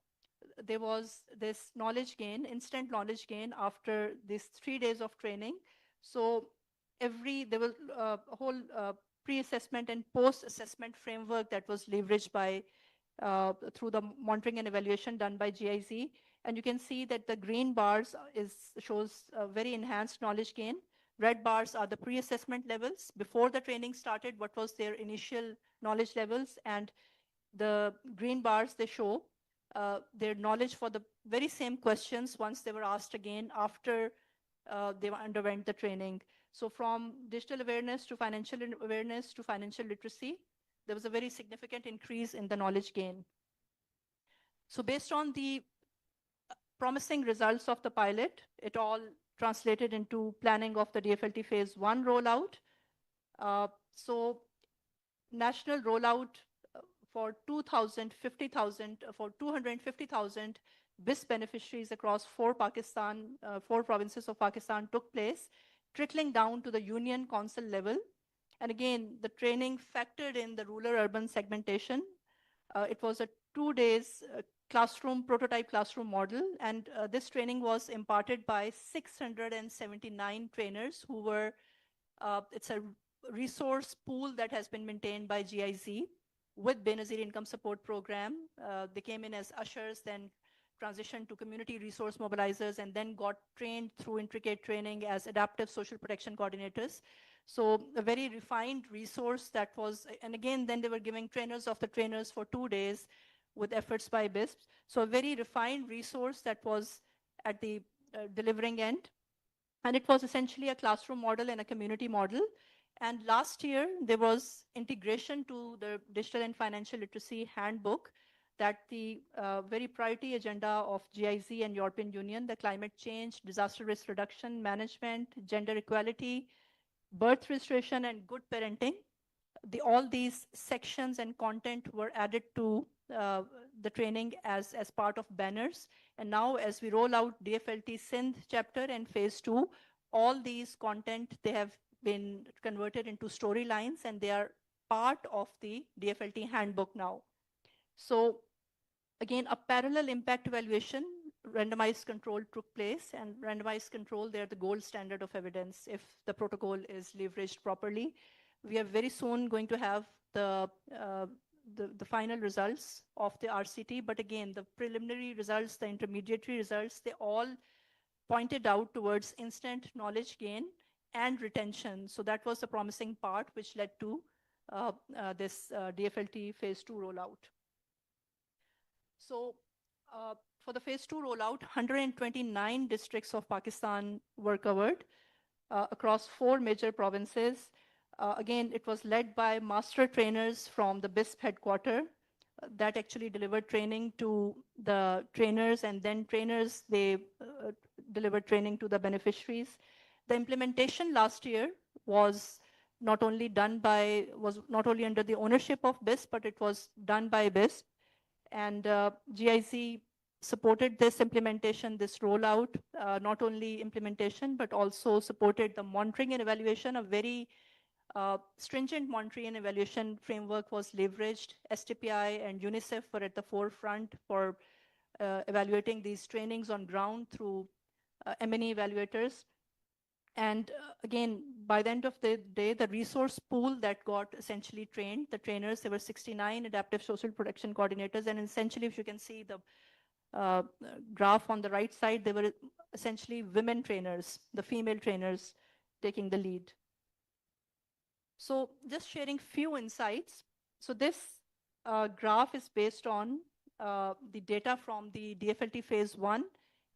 there was this knowledge gain, instant knowledge gain after these 3 days of training. So there was a whole pre-assessment and post-assessment framework that was leveraged by through the monitoring and evaluation done by GIZ. And you can see that the green bars shows a very enhanced knowledge gain. Red bars are the pre-assessment levels. Before the training started, what was their initial knowledge levels? And the green bars, they show their knowledge for the very same questions once they were asked again after they underwent the training. So from digital awareness to financial awareness to financial literacy, there was a very significant increase in the knowledge gain. So based on the promising results of the pilot, it all translated into planning of the DFLT phase 1 rollout. So national rollout for 250,000 BIS beneficiaries across four provinces of Pakistan took place, trickling down to the union council level. And again, the training factored in the rural-urban segmentation. It was a 2 days prototype classroom model, and this training was imparted by 679 trainers who were, it's a resource pool that has been maintained by GIZ with Benazir Income Support Program. They came in as ushers, then transitioned to community resource mobilizers, and then got trained through intricate training as adaptive social protection coordinators. So a very refined resource that was, and again, then they were giving trainers of the trainers for 2 days with efforts by BISP. So a very refined resource that was at the delivering end. And it was essentially a classroom model and a community model. And last year, there was integration to the digital and financial literacy handbook that the very priority agenda of GIZ and European Union, the climate change, disaster risk reduction, management, gender equality, birth registration, and good parenting. All these sections and content were added to the training as part of banners. And now as we roll out DFLT Sindh chapter and phase 2, all these content, they have been converted into storylines and they are part of the DFLT handbook now. So again, a parallel impact evaluation, randomized control took place, and randomized control, they're the gold standard of evidence if the protocol is leveraged properly. We are very soon going to have the final results of the RCT, but again, the preliminary results, the intermediary results, they all pointed out towards instant knowledge gain and retention. So that was the promising part which led to this DFLT phase 2 rollout. So for the phase 2 rollout, 129 districts of Pakistan were covered across 4 major provinces. Again, it was led by master trainers from the BISP headquarters that actually delivered training to the trainers, and then trainers, they delivered training to the beneficiaries. The implementation last year was not only under the ownership of BISP, but it was done by BISP. And GIZ supported this implementation, this rollout, not only implementation, but also supported the monitoring and evaluation. A very stringent monitoring and evaluation framework was leveraged. STPI and UNICEF were at the forefront for evaluating these trainings on ground through M&E evaluators. And again, by the end of the day, the resource pool that got essentially trained, the trainers, there were 69 adaptive social protection coordinators. And essentially, if you can see the graph on the right side, they were essentially women trainers, the female trainers taking the lead. So just sharing few insights. So this graph is based on the data from the DFLT phase 1.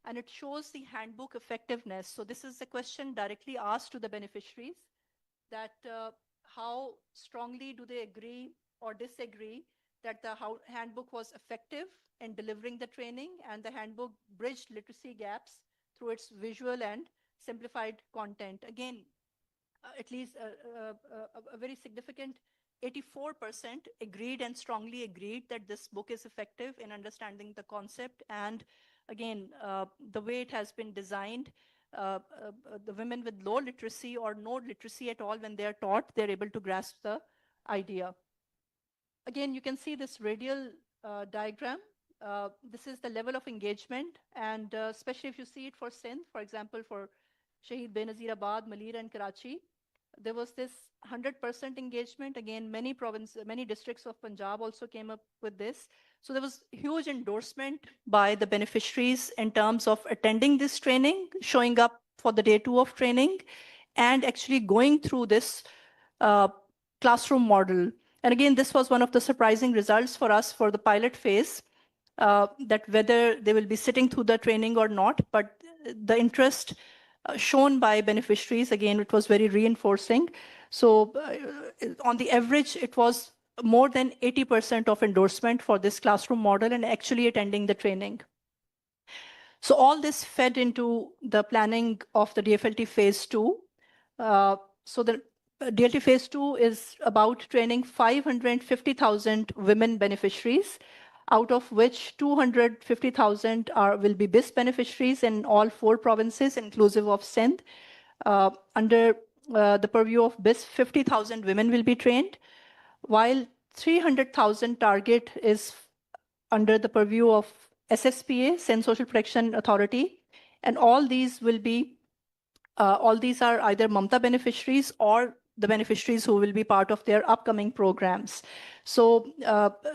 And it shows the handbook effectiveness. So this is a question directly asked to the beneficiaries that how strongly do they agree or disagree that the handbook was effective in delivering the training, and the handbook bridged literacy gaps through its visual and simplified content. Again, at least a very significant 84% agreed and strongly agreed that this book is effective in understanding the concept. And again, the way it has been designed, the women with low literacy or no literacy at all, when they're taught, they're able to grasp the idea. Again, you can see this radial diagram. This is the level of engagement, and especially if you see it for Sindh, for example, for Shahid Benazir Abad, Malir, and Karachi, there was this 100% engagement. Again, many districts of Punjab also came up with this. So there was huge endorsement by the beneficiaries in terms of attending this training, showing up for the day 2 of training, and actually going through this classroom model. And again, this was one of the surprising results for us for the pilot phase, that whether they will be sitting through the training or not, but the interest shown by beneficiaries, again, it was very reinforcing. So on the average, it was more than 80% of endorsement for this classroom model and actually attending the training. So all this fed into the planning of the DFLT phase 2. So the DLT phase 2 is about training 550,000 women beneficiaries, out of which 250,000 will be BIS beneficiaries in all 4 provinces, inclusive of Sindh. Under the purview of BIS, 50,000 women will be trained, while 300,000 target is under the purview of SSPA, Sindh Social Protection Authority, and all these are either Mamta beneficiaries or the beneficiaries who will be part of their upcoming programs. So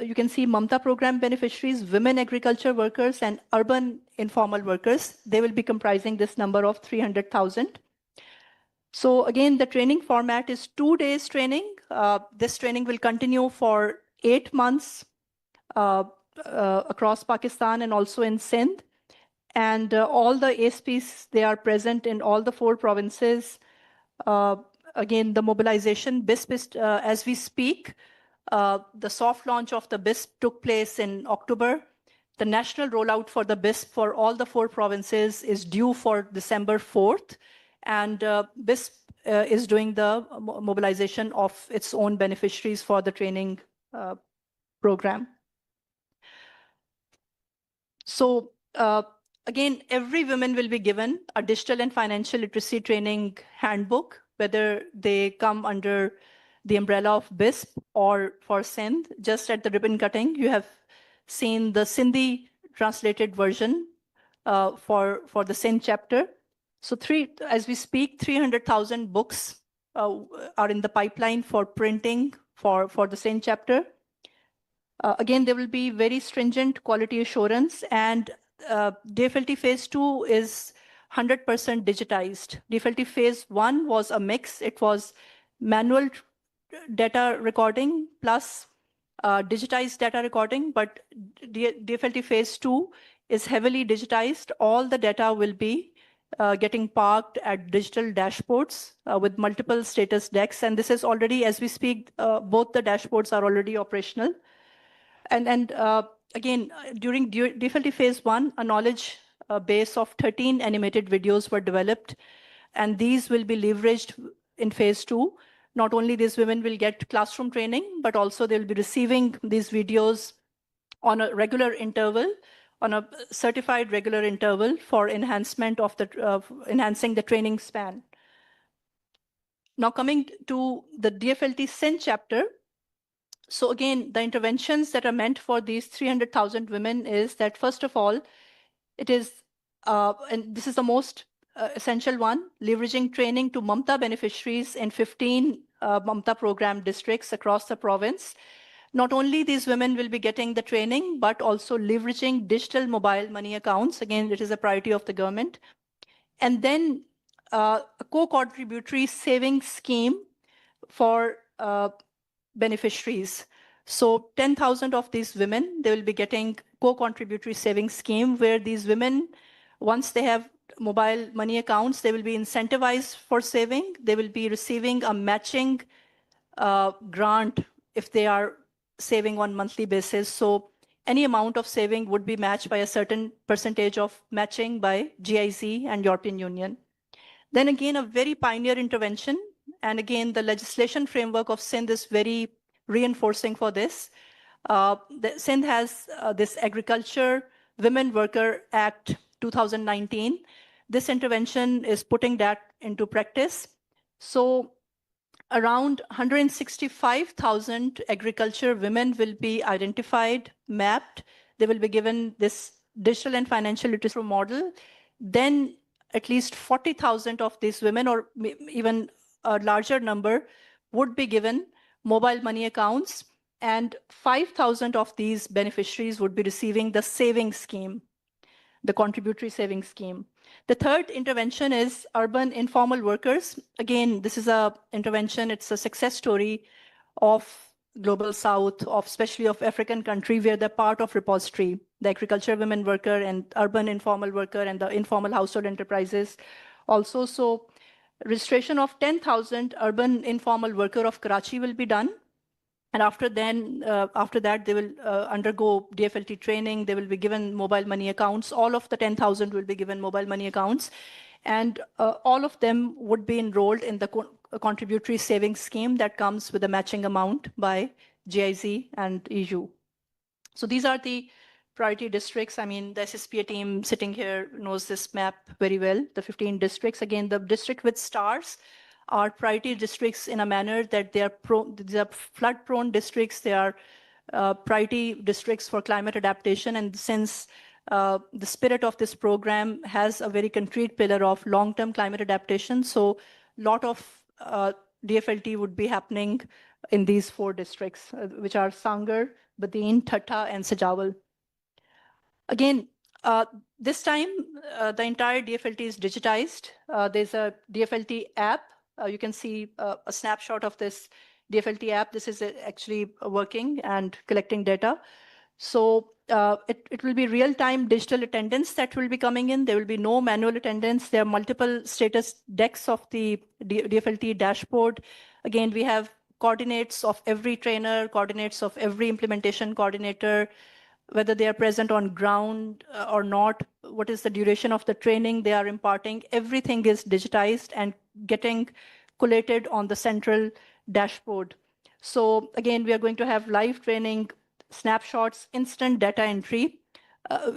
you can see Mamta program beneficiaries, women agriculture workers, and urban informal workers. They will be comprising this number of 300,000. So again, the training format is 2 days training. This training will continue for 8 months across Pakistan and also in Sindh. And all the ASPs, they are present in all the 4 provinces. Again, the mobilization, BISP, as we speak, the soft launch of the BISP took place in October. The national rollout for the BISP for all the 4 provinces is due for December 4th. And BISP is doing the mobilization of its own beneficiaries for the training program. So again, every woman will be given a digital and financial literacy training handbook, whether they come under the umbrella of BISP or for Sindh. Just at the ribbon cutting, you have seen the Sindhi translated version for the Sindh chapter. So as we speak, 300,000 books are in the pipeline for printing for the Sindh chapter. Again, there will be very stringent quality assurance, and DFLT phase 2 is 100% digitized. DFLT phase 1 was a mix. It was manual data recording plus digitized data recording, but DFLT phase 2 is heavily digitized. All the data will be getting parked at digital dashboards with multiple status decks. And this is already, as we speak, both the dashboards are already operational. And again, during DFLT phase 1, a knowledge base of 13 animated videos were developed, and these will be leveraged in phase 2. Not only these women will get classroom training, but also they'll be receiving these videos on a regular interval, on a certified regular interval for enhancement of enhancing the training span. Now coming to the DFLT Sindh chapter. So again, the interventions that are meant for these 300,000 women is that, first of all, it is, and this is the most essential one, leveraging training to Mamta beneficiaries in 15 Mamta program districts across the province. Not only these women will be getting the training, but also leveraging digital mobile money accounts. Again, it is a priority of the government. And then a co-contributory savings scheme for beneficiaries. So 10,000 of these women, they will be getting co-contributory savings scheme, where these women, once they have mobile money accounts, they will be incentivized for saving. They will be receiving a matching grant if they are saving on monthly basis. So any amount of saving would be matched by a certain percentage of matching by GIZ and European Union. Then again, a very pioneer intervention. And again, the legislation framework of Sindh is very reinforcing for this. The Sindh has this Agriculture Women Worker Act 2019. This intervention is putting that into practice. So around 165,000 agriculture women will be identified, mapped. They will be given this digital and financial literacy model. Then at least 40,000 of these women, or even a larger number would be given mobile money accounts, and 5,000 of these beneficiaries would be receiving the savings scheme, the contributory savings scheme. The third intervention is urban informal workers. Again, this is a intervention, it's a success story of Global South, of especially of African country, where they're part of repository, the agriculture women worker and urban informal worker and the informal household enterprises also. So registration of 10,000 urban informal worker of Karachi will be done. And after that, they will undergo DFLT training. They will be given mobile money accounts. All of the 10,000 will be given mobile money accounts. And all of them would be enrolled in the contributory savings scheme that comes with a matching amount by GIZ and EU. So these are the priority districts. I mean, the SSPA team sitting here knows this map very well, the 15 districts. Again, the district with stars are priority districts in a manner that they are flood-prone districts. They are priority districts for climate adaptation. And since the spirit of this program has a very concrete pillar of long-term climate adaptation, so a lot of DFLT would be happening in these 4 districts, which are Sangar, Badin, Thatta, and Sajawal. Again, this time, the entire DFLT is digitized. There's a DFLT app. You can see a snapshot of this DFLT app. This is actually working and collecting data. So it will be real-time digital attendance that will be coming in. There will be no manual attendance. There are multiple status decks of the DFLT dashboard. Again, we have coordinates of every trainer, coordinates of every implementation coordinator, whether they are present on ground or not, what is the duration of the training they are imparting. Everything is digitized and getting collated on the central dashboard. So again, we are going to have live training, snapshots, instant data entry.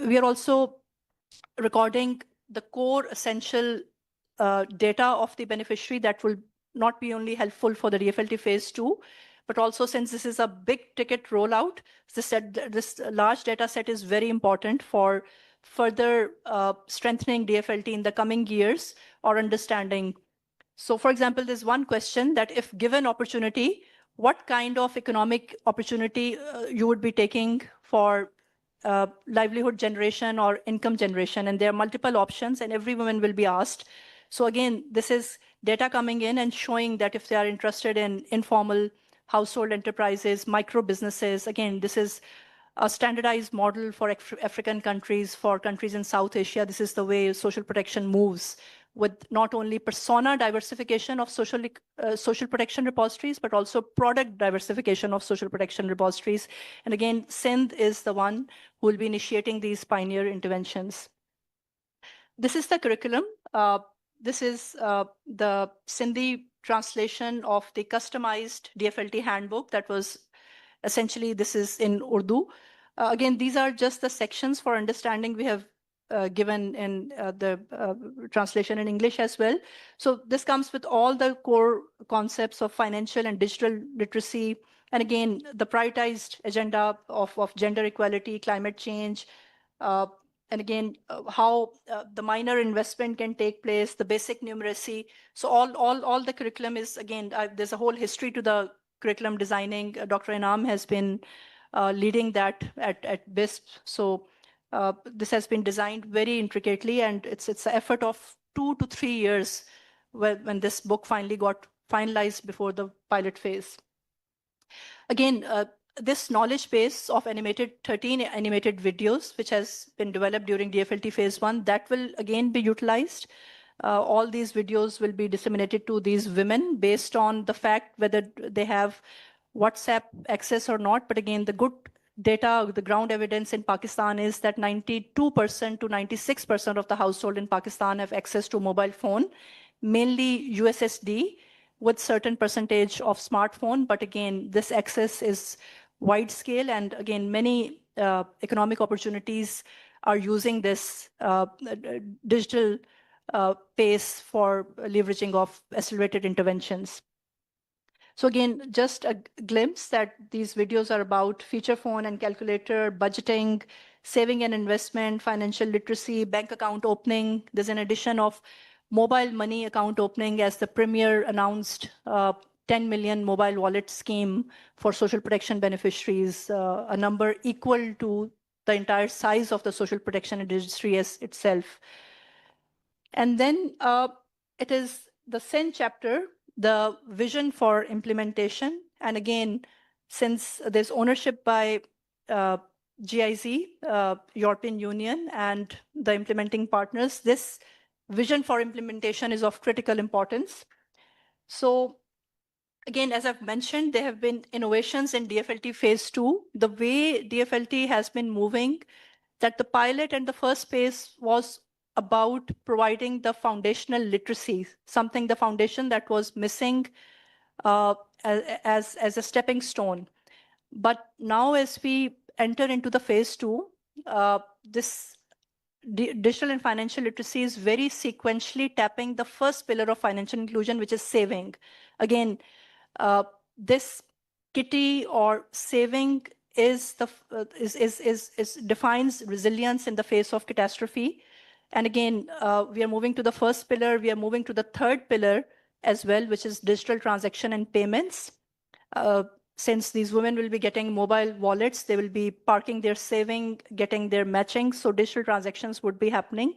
We are also recording the core essential data of the beneficiary that will not be only helpful for the DFLT phase 2, but also since this is a big ticket rollout, this large data set is very important for further strengthening DFLT in the coming years or understanding. So for example, there's one question that if given opportunity, what kind of economic opportunity you would be taking for livelihood generation or income generation? And there are multiple options and every woman will be asked. So again, this is data coming in and showing that if they are interested in informal household enterprises, micro businesses, again, this is a standardized model for African countries, for countries in South Asia. This is the way social protection moves, with not only persona diversification of social protection repositories, but also product diversification of social protection repositories. And again, Sindh is the one who will be initiating these pioneer interventions. This is the curriculum. This is the Sindhi translation of the customized DFLT handbook that was essentially, this is in Urdu. Again, these are just the sections for understanding. We have given in the translation in English as well. So this comes with all the core concepts of financial and digital literacy. And again, the prioritized agenda of gender equality, climate change, and again, how the minor investment can take place, the basic numeracy. So all the curriculum is, again, there's a whole history to the curriculum designing. Dr. Inam has been leading that at BISP. So this has been designed very intricately, and it's an effort of 2 to 3 years when this book finally got finalized before the pilot phase. Again, this knowledge base of 13 animated videos, which has been developed during DFLT phase 1, that will again be utilized. All these videos will be disseminated to these women based on the fact whether they have WhatsApp access or not. But again, the good data, the ground evidence in Pakistan is that 92% to 96% of the household in Pakistan have access to mobile phone, mainly USSD, with certain percentage of smartphone. But again, this access is wide scale, and again, many economic opportunities are using this digital pace for leveraging of accelerated interventions. So again, just a glimpse that these videos are about feature phone and calculator, budgeting, saving and investment, financial literacy, bank account opening. There's an addition of mobile money account opening as the premier announced 10 million mobile wallet scheme for social protection beneficiaries, a number equal to the entire size of the social protection industry as itself. And then it is the SEN chapter, the vision for implementation. And again, since there's ownership by GIZ, European Union, and the implementing partners, this vision for implementation is of critical importance. So again, as I've mentioned, there have been innovations in DFLT phase 2. The way DFLT has been moving, that the pilot and the first phase was about providing the foundational literacy, something, the foundation that was missing as a stepping stone. But now as we enter into the phase 2, this digital and financial literacy is very sequentially tapping the first pillar of financial inclusion, which is saving. Again, this kitty or saving is the defines resilience in the face of catastrophe. And again, we are moving to the first pillar. We are moving to the third pillar as well, which is digital transaction and payments. Since these women will be getting mobile wallets, they will be parking their saving, getting their matching, so digital transactions would be happening.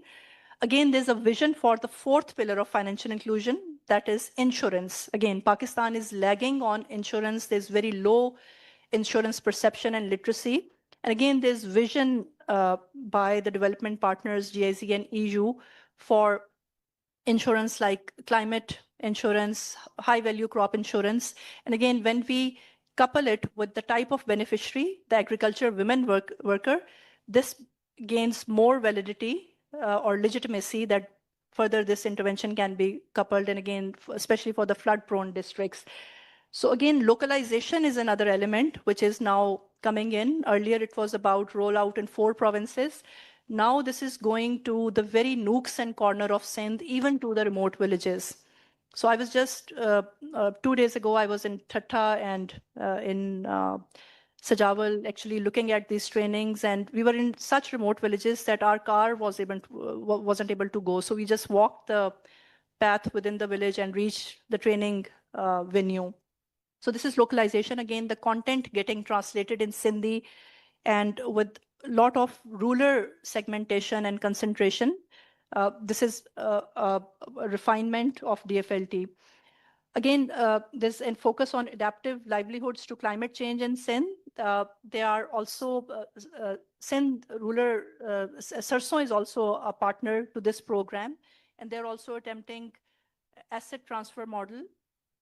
Again, there's a vision for the fourth pillar of financial inclusion, that is insurance. Again, Pakistan is lagging on insurance. There's very low insurance perception and literacy. And again, there's vision by the development partners, GIZ and EU, for insurance like climate insurance, high value crop insurance. And again, when we couple it with the type of beneficiary, the agriculture women worker, this gains more validity or legitimacy that further this intervention can be coupled, and again, especially for the flood prone districts. So again, localization is another element which is now coming in. Earlier it was about rollout in 4 provinces. Now this is going to the very nooks and corner of Sindh, even to the remote villages. So I was just 2 days ago, I was in Thatta and in Sajawal, actually looking at these trainings, and we were in such remote villages that our car wasn't able to go. So we just walked the path within the village and reached the training venue. So this is localization. Again, the content getting translated in Sindhi, and with a lot of rural segmentation and concentration. This is a refinement of DFLT. Again, there's a focus on adaptive livelihoods to climate change in Sindh. They are also, Sindh rural, Sarson is also a partner to this program, and they're also attempting asset transfer model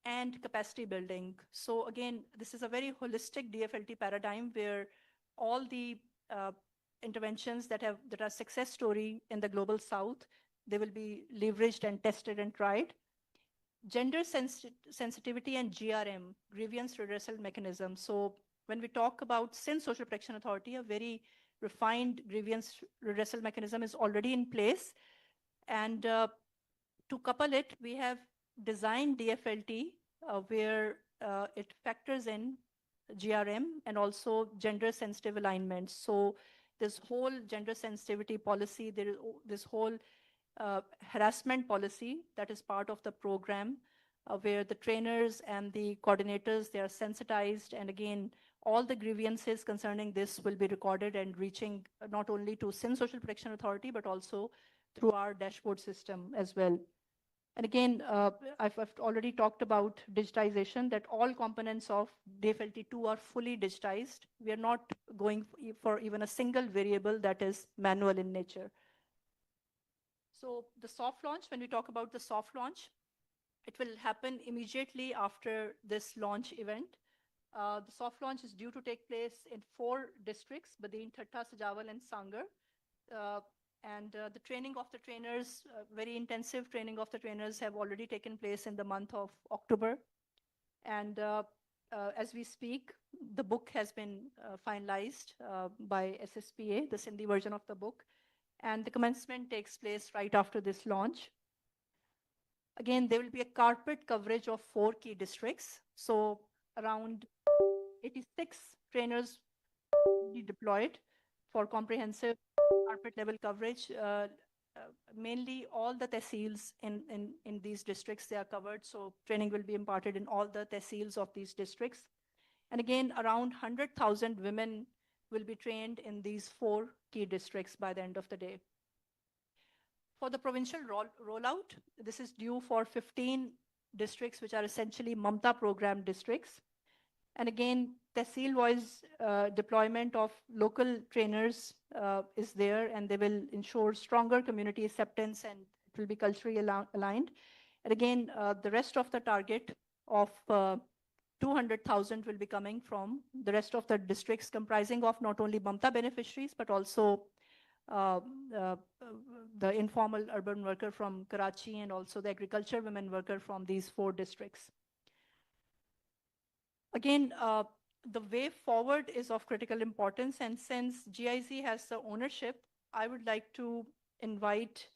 and capacity building. So again, this is a very holistic DFLT paradigm where all the interventions that are success story in the global south, they will be leveraged and tested and tried. Gender sensitivity and GRM, grievance redressal mechanism. So when we talk about Sindh Social Protection Authority, a very refined grievance redressal mechanism is already in place. And to couple it, we have designed DFLT where it factors in GRM and also gender sensitive alignment. So this whole gender sensitivity policy, there is this whole harassment policy that is part of the program where the trainers and the coordinators, they are sensitized, and again, all the grievances concerning this will be recorded and reaching not only to Sindh Social Protection Authority, but also through our dashboard system as well. And again, I've already talked about digitization, that all components of DFLT2 are fully digitized. We are not going for even a single variable that is manual in nature. So the soft launch, when we talk about the soft launch, it will happen immediately after this launch event. The soft launch is due to take place in 4 districts, Badin, Thatta, Sajawal, and Sangar. And the training of the trainers, very intensive training of the trainers have already taken place in the month of October. And as we speak, the book has been finalized by SSPA, the Sindhi version of the book. And the commencement takes place right after this launch. Again, there will be a carpet coverage of 4 key districts. So around 86 trainers will be deployed for comprehensive carpet level coverage. mainly all the tehsils in these districts, they are covered. So training will be imparted in all the tehsils of these districts. And again, around 100,000 women will be trained in these 4 key districts by the end of the day. For the provincial rollout, this is due for 15 districts, which are essentially Mamta program districts. And again, tehsil-wise deployment of local trainers is there, and they will ensure stronger community acceptance, and it will be culturally aligned. And again, the rest of the target of 200,000 will be coming from the rest of the districts, comprising of not only Mamta beneficiaries, but also the informal urban worker from Karachi, and also the agriculture women worker from these 4 districts. Again, the way forward is of critical importance, and since GIZ has the ownership, I would like to invite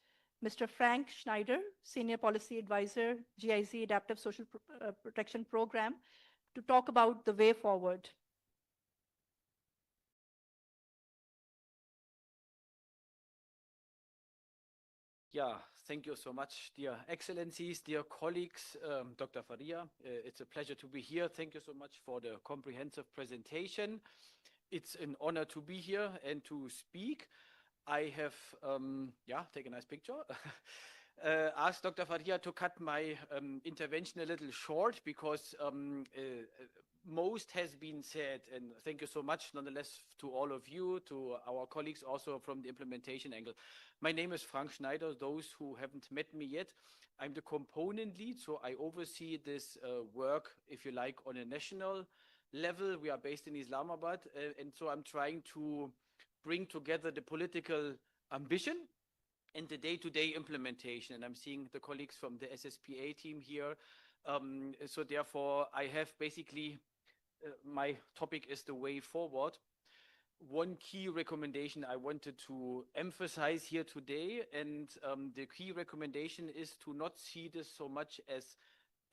Mr. Frank Schneider, Senior Policy Advisor, GIZ Adaptive Social Protection Program, to talk about the way forward. Yeah, thank you so much, dear Excellencies, dear colleagues, Dr. Faria. It's a pleasure to be here. Thank you so much for the comprehensive presentation. It's an honor to be here and to speak. I have, take a nice picture. Asked Dr. Faria to cut my intervention a little short because most has been said, and thank you so much nonetheless to all of you, to our colleagues also from the implementation angle. My name is Frank Schneider. Those who haven't met me yet, I'm the component lead, so I oversee this work, if you like, on a national level. We are based in Islamabad, and so I'm trying to bring together the political ambition and the day-to-day implementation. And I'm seeing the colleagues from the SSPA team here. So therefore, I have basically, my topic is the way forward. One key recommendation I wanted to emphasize here today, and the key recommendation is to not see this so much as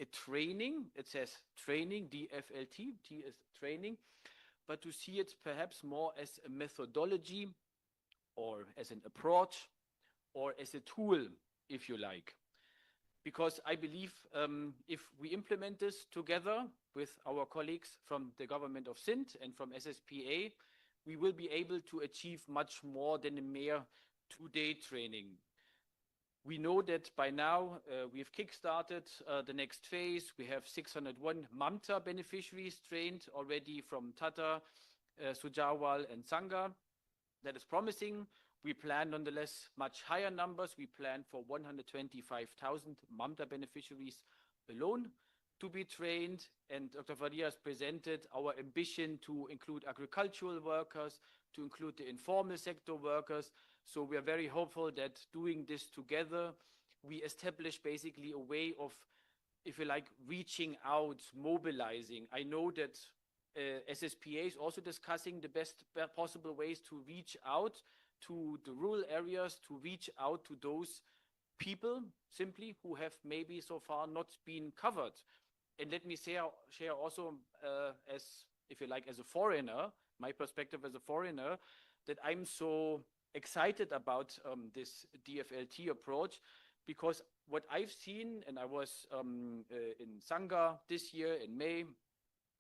a training. It says training, DFLT, T is training, but to see it perhaps more as a methodology or as an approach or as a tool, if you like. Because I believe if we implement this together with our colleagues from the government of Sindh and from SSPA, we will be able to achieve much more than a mere 2-day training. We know that by now we've kickstarted the next phase. We have 601 Mamta beneficiaries trained already from Tata, Sujawal and Sangha. That is promising. We plan nonetheless much higher numbers. We plan for 125,000 Mamta beneficiaries alone to be trained. And Dr. Faria has presented our ambition to include agricultural workers, to include the informal sector workers. So we are very hopeful that doing this together, we establish basically a way of, if you like, reaching out, mobilizing. I know that SSPA is also discussing the best possible ways to reach out to the rural areas, to reach out to those people simply who have maybe so far not been covered. And let me share also as, if you like, as a foreigner, my perspective as a foreigner, that I'm so excited about this DFLT approach, because what I've seen, and I was in Sangha this year in May,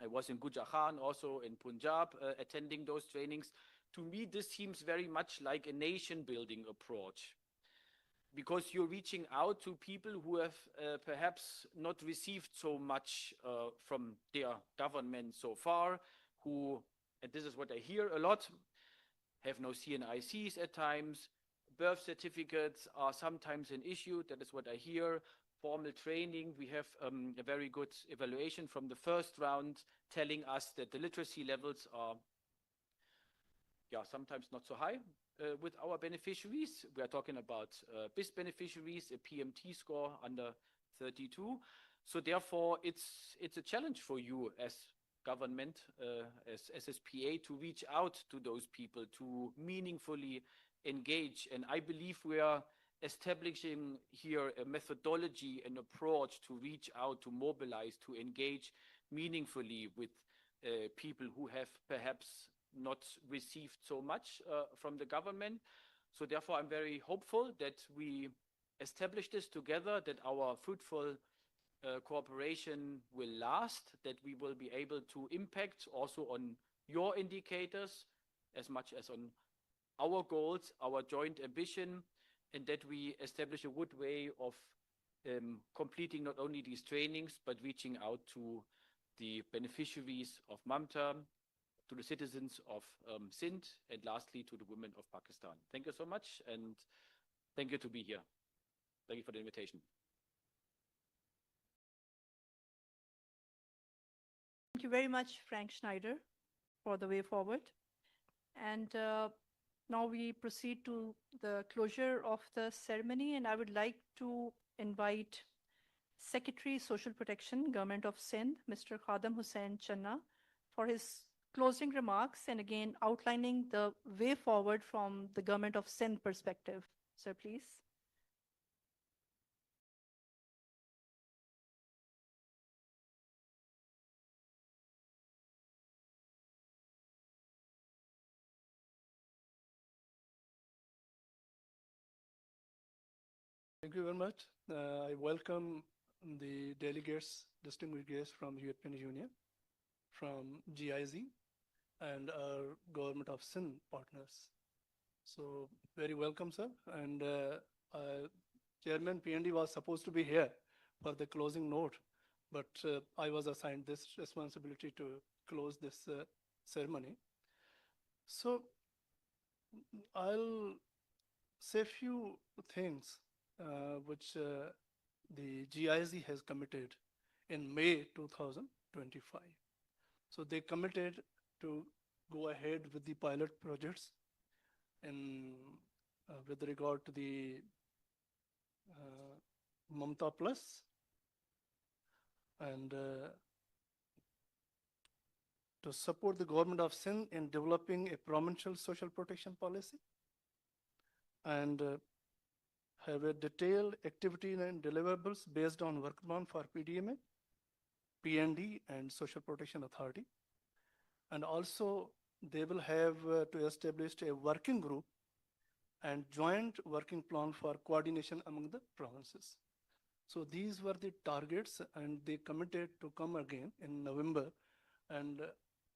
I was in Gujarat, also in Punjab, attending those trainings. To me, this seems very much like a nation-building approach, because you're reaching out to people who have perhaps not received so much from their government so far, who, and this is what I hear a lot, have no CNICs at times. Birth certificates are sometimes an issue. That is what I hear. Formal training. We have a very good evaluation from the first round telling us that the literacy levels are sometimes not so high with our beneficiaries. We are talking about BIS beneficiaries, a PMT score under 32. So therefore, it's a challenge for you as government, as SSPA, to reach out to those people, to meaningfully engage. And I believe we are establishing here a methodology, an approach to reach out, to mobilize, to engage meaningfully with people who have perhaps not received so much from the government. So therefore, I'm very hopeful that we establish this together, that our fruitful cooperation will last, that we will be able to impact also on your indicators as much as on our goals, our joint ambition, and that we establish a good way of completing not only these trainings, but reaching out to the beneficiaries of Mamta, to the citizens of Sindh, and lastly to the women of Pakistan. Thank you so much, and thank you to be here. Thank you for the invitation. Thank you very much, Frank Schneider, for the way forward. And now we proceed to the closure of the ceremony, and I would like to invite Secretary Social Protection, Government of Sindh, Mr. Khadam Hussain Channa, for his closing remarks and again outlining the way forward from the Government of Sindh perspective. Sir, please. Thank you very much. I welcome the delegates, distinguished guests from European Union, from GIZ, and our Government of Sindh partners. So very welcome, sir. And Chairman PND was supposed to be here for the closing note, but I was assigned this responsibility to close this ceremony. So I'll say a few things which the GIZ has committed in May 2025. So they committed to go ahead with the pilot projects in with regard to the Mamta Plus and to support the Government of Sindh in developing a provincial social protection policy and have a detailed activity and deliverables based on work plan for PDMA, PND, and Social Protection Authority. And also, they will have to establish a working group and joint working plan for coordination among the provinces. So these were the targets, and they committed to come again in November. And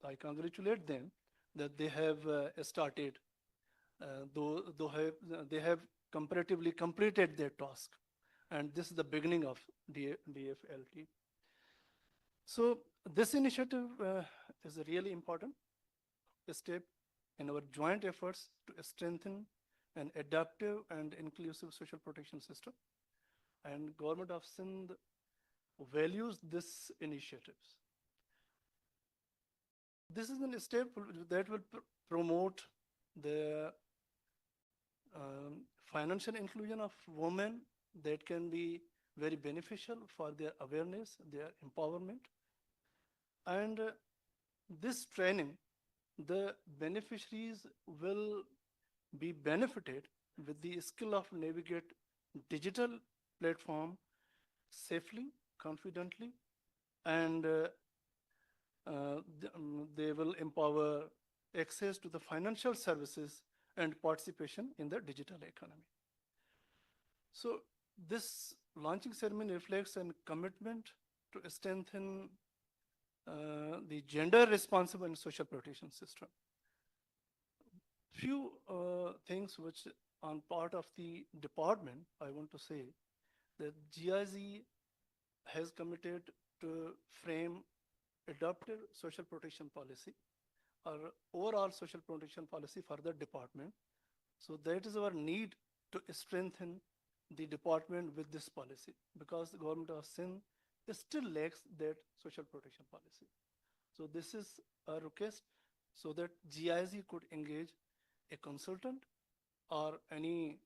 I congratulate them that they have started, though they have comparatively completed their task. And this is the beginning of DFLT. So this initiative is a really important step in our joint efforts to strengthen an adaptive and inclusive social protection system. And Government of Sindh values this initiatives. This is a step that will promote the financial inclusion of women that can be very beneficial for their awareness, their empowerment. And this training, the beneficiaries will be benefited with the skill of navigate digital platform safely, confidently, and they will empower access to the financial services and participation in the digital economy. So this launching ceremony reflects a commitment to strengthen the gender responsible and social protection system. Few things which on part of the department, I want to say that GIZ has committed to frame adaptive social protection policy or overall social protection policy for the department. So that is our need to strengthen the department with this policy because the Government of Sindh still lacks that social protection policy. So this is a request so that GIZ could engage a consultant or any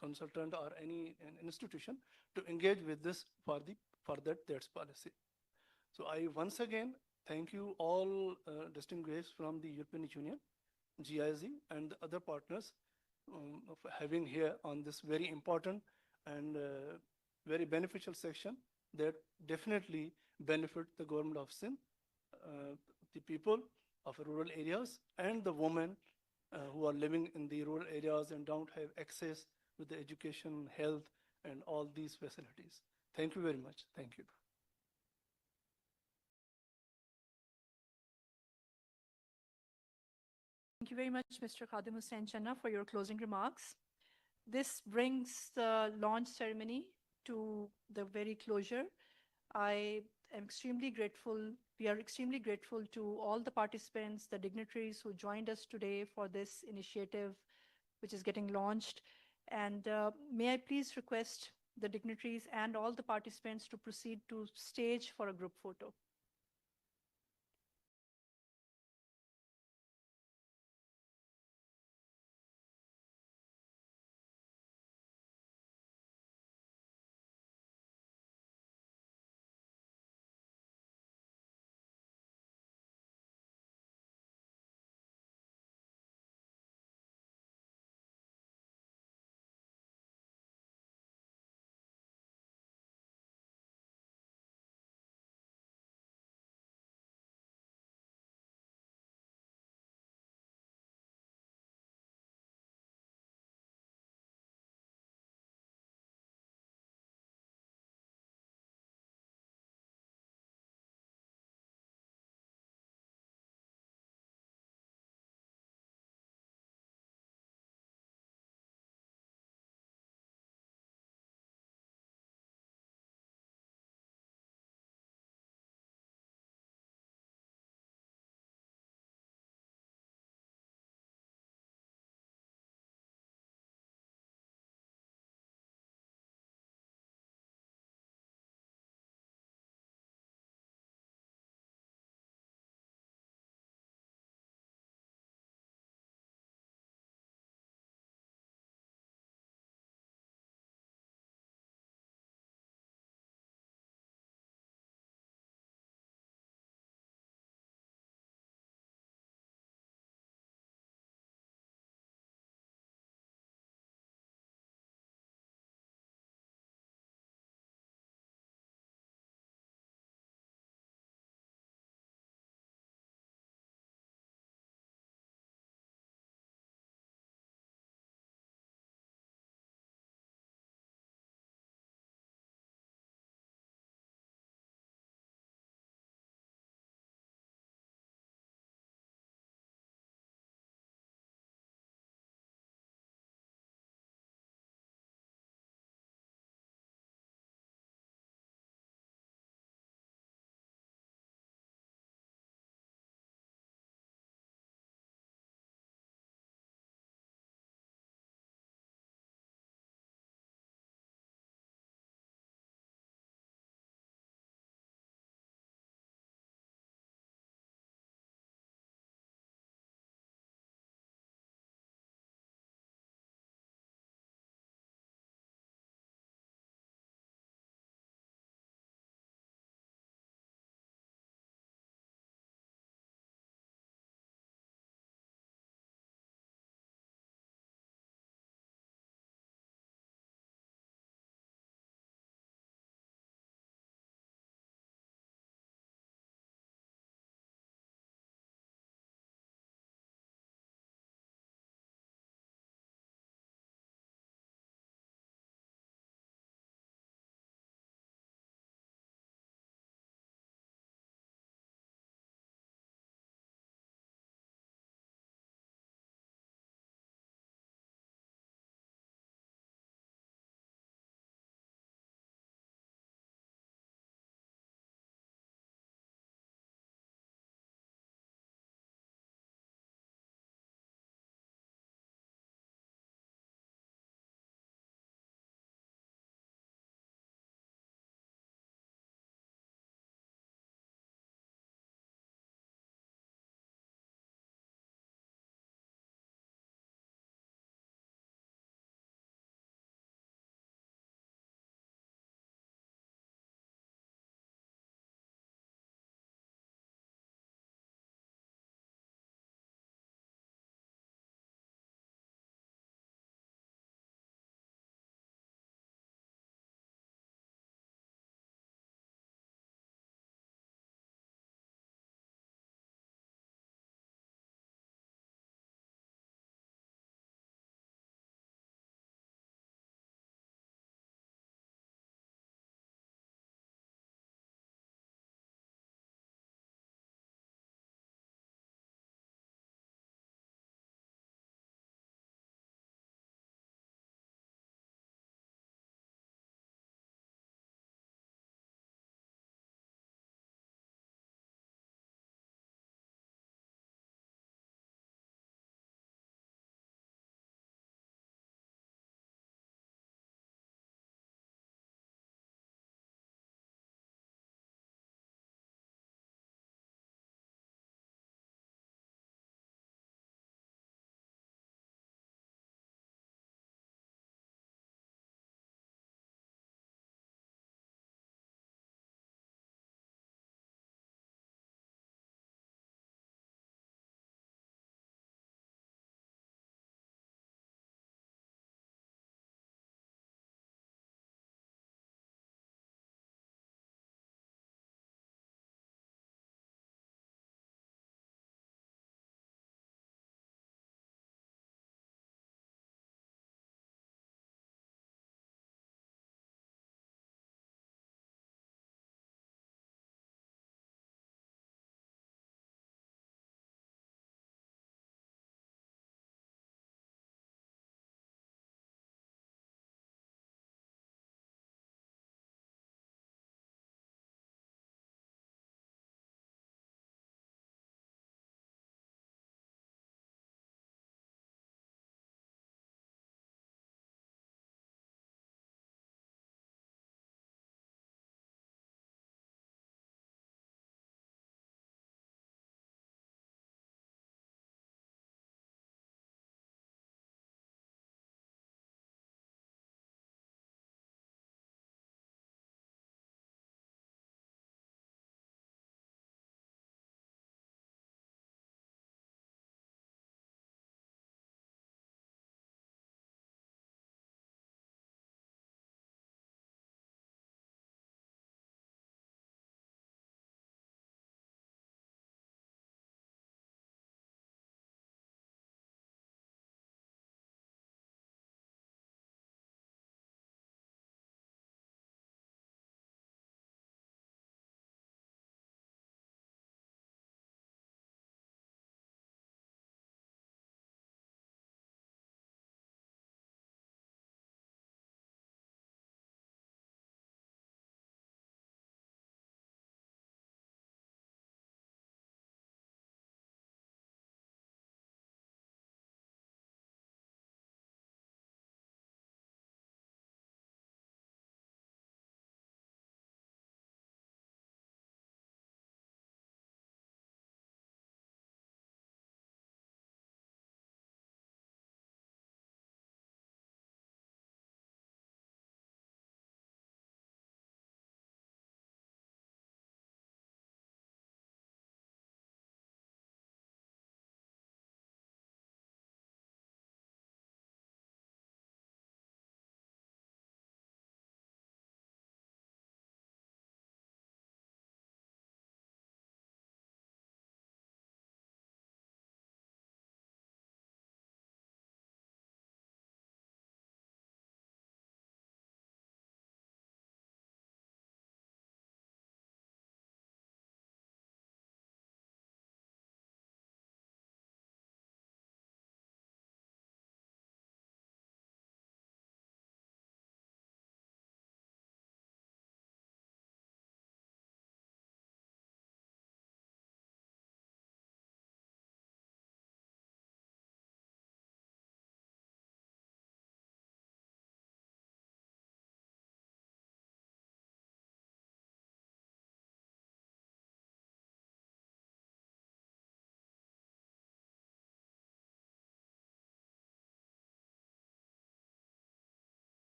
consultant or any institution to engage with this for that policy. So I once again thank you all distinguished from the European Union, GIZ, and the other partners of having here on this very important and very beneficial section that definitely benefit the Government of Sindh, the people of rural areas, and the women who are living in the rural areas and don't have access to the education, health, and all these facilities. Thank you very much. Thank you. Thank you very much, Mr. Khadim Hussain Channa, for your closing remarks. This brings the launch ceremony to the very closure. I am extremely grateful. We are extremely grateful to all the participants, the dignitaries who joined us today for this initiative, which is getting launched. And may I please request the dignitaries and all the participants to proceed to stage for a group photo.